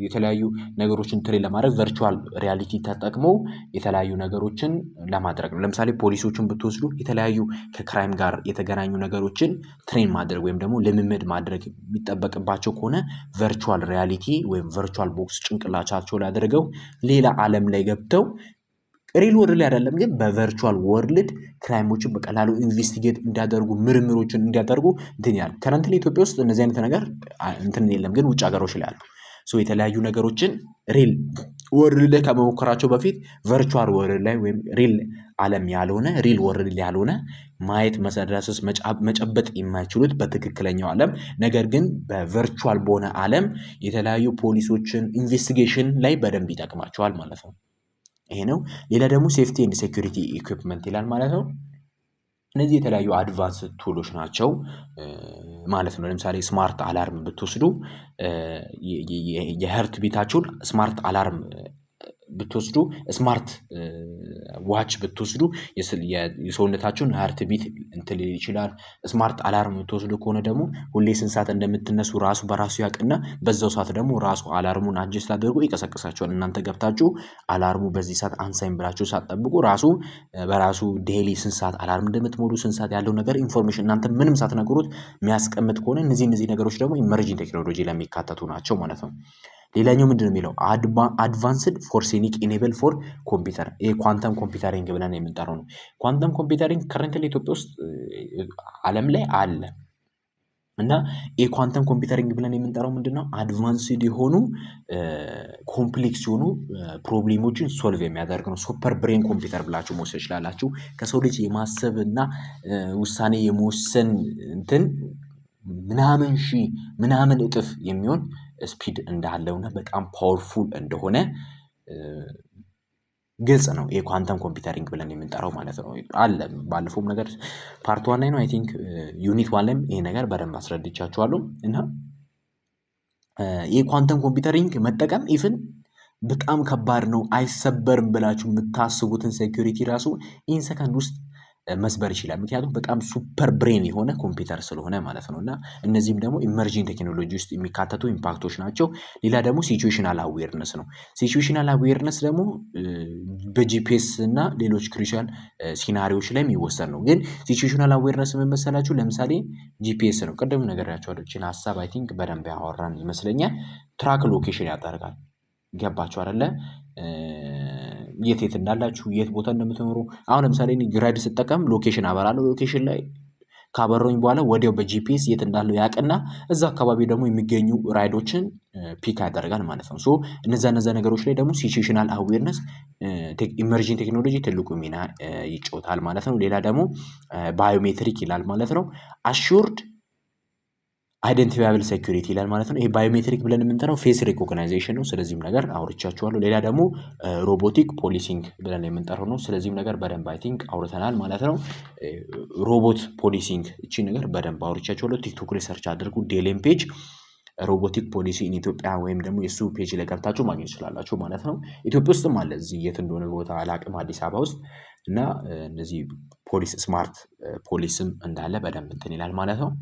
የተለያዩ ነገሮችን ትሬን ለማድረግ ቨርቹዋል ሪያሊቲ ተጠቅመው የተለያዩ ነገሮችን ለማድረግ ነው። ለምሳሌ ፖሊሶችን ብትወስዱ የተለያዩ ከክራይም ጋር የተገናኙ ነገሮችን ትሬን ማድረግ ወይም ደግሞ ልምምድ ማድረግ የሚጠበቅባቸው ከሆነ ቨርቹዋል ሪያሊቲ ወይም ቨርቹዋል ቦክስ ጭንቅላቻቸው ላይ አድርገው ሌላ ዓለም ላይ ገብተው ሪል ወርልድ ላይ አይደለም ግን በቨርቹዋል ወርልድ ክራይሞችን በቀላሉ ኢንቨስቲጌት እንዲያደርጉ ምርምሮችን እንዲያደርጉ እንትን ያህል ከረንትሊ ኢትዮጵያ ውስጥ እነዚህ አይነት ነገር እንትን የለም፣ ግን ውጭ ሀገሮች ላይ አሉ። የተለያዩ ነገሮችን ሪል ወርልድ ላይ ከመሞከራቸው በፊት ቨርቹዋል ወርልድ ላይ ወይም ሪል ዓለም ያልሆነ ሪል ወርልድ ያልሆነ ማየት መዳሰስ መጨበጥ የማይችሉት በትክክለኛው ዓለም ነገር ግን በቨርቹዋል በሆነ ዓለም የተለያዩ ፖሊሶችን ኢንቨስቲጌሽን ላይ በደንብ ይጠቅማቸዋል ማለት ነው። ይሄ ነው። ሌላ ደግሞ ሴፍቲ ኤንድ ሴኩሪቲ ኢኩዊፕመንት ይላል ማለት ነው። እነዚህ የተለያዩ አድቫንስ ቱሎች ናቸው ማለት ነው። ለምሳሌ ስማርት አላርም ብትወስዱ የሄርት ቢታችሁን ስማርት አላርም ብትወስዱ ስማርት ዋች ብትወስዱ የሰውነታችሁን ሃርት ቢት እንትን ሊል ይችላል። ስማርት አላርም ብትወስዱ ከሆነ ደግሞ ሁሌ ስንት ሰዓት እንደምትነሱ ራሱ በራሱ ያውቅና በዛው ሰዓት ደግሞ ራሱ አላርሙን አጀስት አድርጎ ይቀሰቅሳችኋል። እናንተ ገብታችሁ አላርሙ በዚህ ሰዓት አንሳኝ ብላችሁ ሳትጠብቁ ራሱ በራሱ ዴይሊ ስንት ሰዓት አላርም እንደምትሞሉ ስንት ሰዓት ያለው ነገር ኢንፎርሜሽን እናንተ ምንም ሳትነግሩት የሚያስቀምጥ ከሆነ እነዚህ ነገሮች ደግሞ ኢመርጂንግ ቴክኖሎጂ ላይ የሚካተቱ ናቸው ማለት ነው። ሌላኛው ምንድን ነው የሚለው አድቫንስድ ፎርሴኒክ ኢኔብል ፎር ኮምፒውተር ኳንተም ኮምፒውተሪንግ ብለን የምንጠራው ነው። ኳንተም ኮምፒውተሪንግ ከረንትሊ ኢትዮጵያ ውስጥ ዓለም ላይ አለ እና ኳንተም ኮምፒውተሪንግ ብለን የምንጠራው ምንድነው? አድቫንስድ የሆኑ ኮምፕሌክስ የሆኑ ፕሮብሌሞችን ሶልቭ የሚያደርግ ነው። ሱፐር ብሬን ኮምፒውተር ብላችሁ መውሰድ ይችላላችሁ። ከሰው ልጅ የማሰብ እና ውሳኔ የመወሰን እንትን ምናምን እጥፍ የሚሆን ስፒድ እንዳለውና በጣም ፓወርፉል እንደሆነ ግልጽ ነው። የኳንተም ኮምፒውተሪንግ ብለን የምንጠራው ማለት ነው አለ። ባለፈውም ነገር ፓርት 1 ላይ ነው አይ ቲንክ ዩኒት 1 ላይም ይሄ ነገር በደንብ አስረድቻችኋለሁ። እና የኳንተም ኮምፒውተሪንግ መጠቀም ኢቭን በጣም ከባድ ነው። አይሰበርም ብላችሁ የምታስቡትን ሴኩሪቲ ራሱ ኢን ሰከንድ ውስጥ መስበር ይችላል። ምክንያቱም በጣም ሱፐር ብሬን የሆነ ኮምፒውተር ስለሆነ ማለት ነው። እና እነዚህም ደግሞ ኢመርጂንግ ቴክኖሎጂ ውስጥ የሚካተቱ ኢምፓክቶች ናቸው። ሌላ ደግሞ ሲቹዌሽናል አዌርነስ ነው። ሲቹዌሽናል አዌርነስ ደግሞ በጂፒኤስ እና ሌሎች ክሩሻል ሲናሪዎች ላይ የሚወሰድ ነው። ግን ሲቹዌሽናል አዌርነስ ምን መሰላችሁ? ለምሳሌ ጂፒኤስ ነው። ቅድም ነገራችኋለሁ። ይህችን ሀሳብ አይ ቲንክ በደንብ ያወራን ይመስለኛል። ትራክ ሎኬሽን ያደርጋል። ገባችሁ አይደለ? የት እንዳላችሁ የት ቦታ እንደምትኖሩ አሁን ለምሳሌ እኔ ግራይድ ስጠቀም ሎኬሽን አበራለሁ። ሎኬሽን ላይ ካበረውኝ በኋላ ወዲያው በጂፒኤስ የት እንዳለው ያቅና እዛ አካባቢ ደግሞ የሚገኙ ራይዶችን ፒክ ያደርጋል ማለት ነው። ሶ እነዛ ነገሮች ላይ ደግሞ ሲቹዌሽናል አዌርነስ ኢመርጂንግ ቴክኖሎጂ ትልቁ ሚና ይጫወታል ማለት ነው። ሌላ ደግሞ ባዮሜትሪክ ይላል ማለት ነው። አሹርድ አይደንቲፋያብል ሴኩሪቲ ይላል ማለት ነው። ይሄ ባዮሜትሪክ ብለን የምንጠራው ፌስ ሪኮግናይዜሽን ነው። ስለዚህም ነገር አውርቻችኋለሁ። ሌላ ደግሞ ሮቦቲክ ፖሊሲንግ ብለን የምንጠራው ነው። ስለዚህም ነገር በደንብ አይ ቲንክ አውርተናል ማለት ነው። ሮቦት ፖሊሲንግ እቺ ነገር በደንብ አውርቻችኋለሁ። ቲክቶክ ላይ ሰርች አድርጉ ዴሌም ፔጅ ሮቦቲክ ፖሊሲ ኢን ኢትዮጵያ ወይም ደግሞ የሱ ፔጅ ላይ ገብታችሁ ማግኘት ትችላላችሁ ማለት ነው። ኢትዮጵያ ውስጥም አለ እዚህ የት እንደሆነ ቦታ አላቅም አዲስ አበባ ውስጥ እና እነዚህ ፖሊስ ስማርት ፖሊስም እንዳለ በደንብ እንትን ይላል ማለት ነው።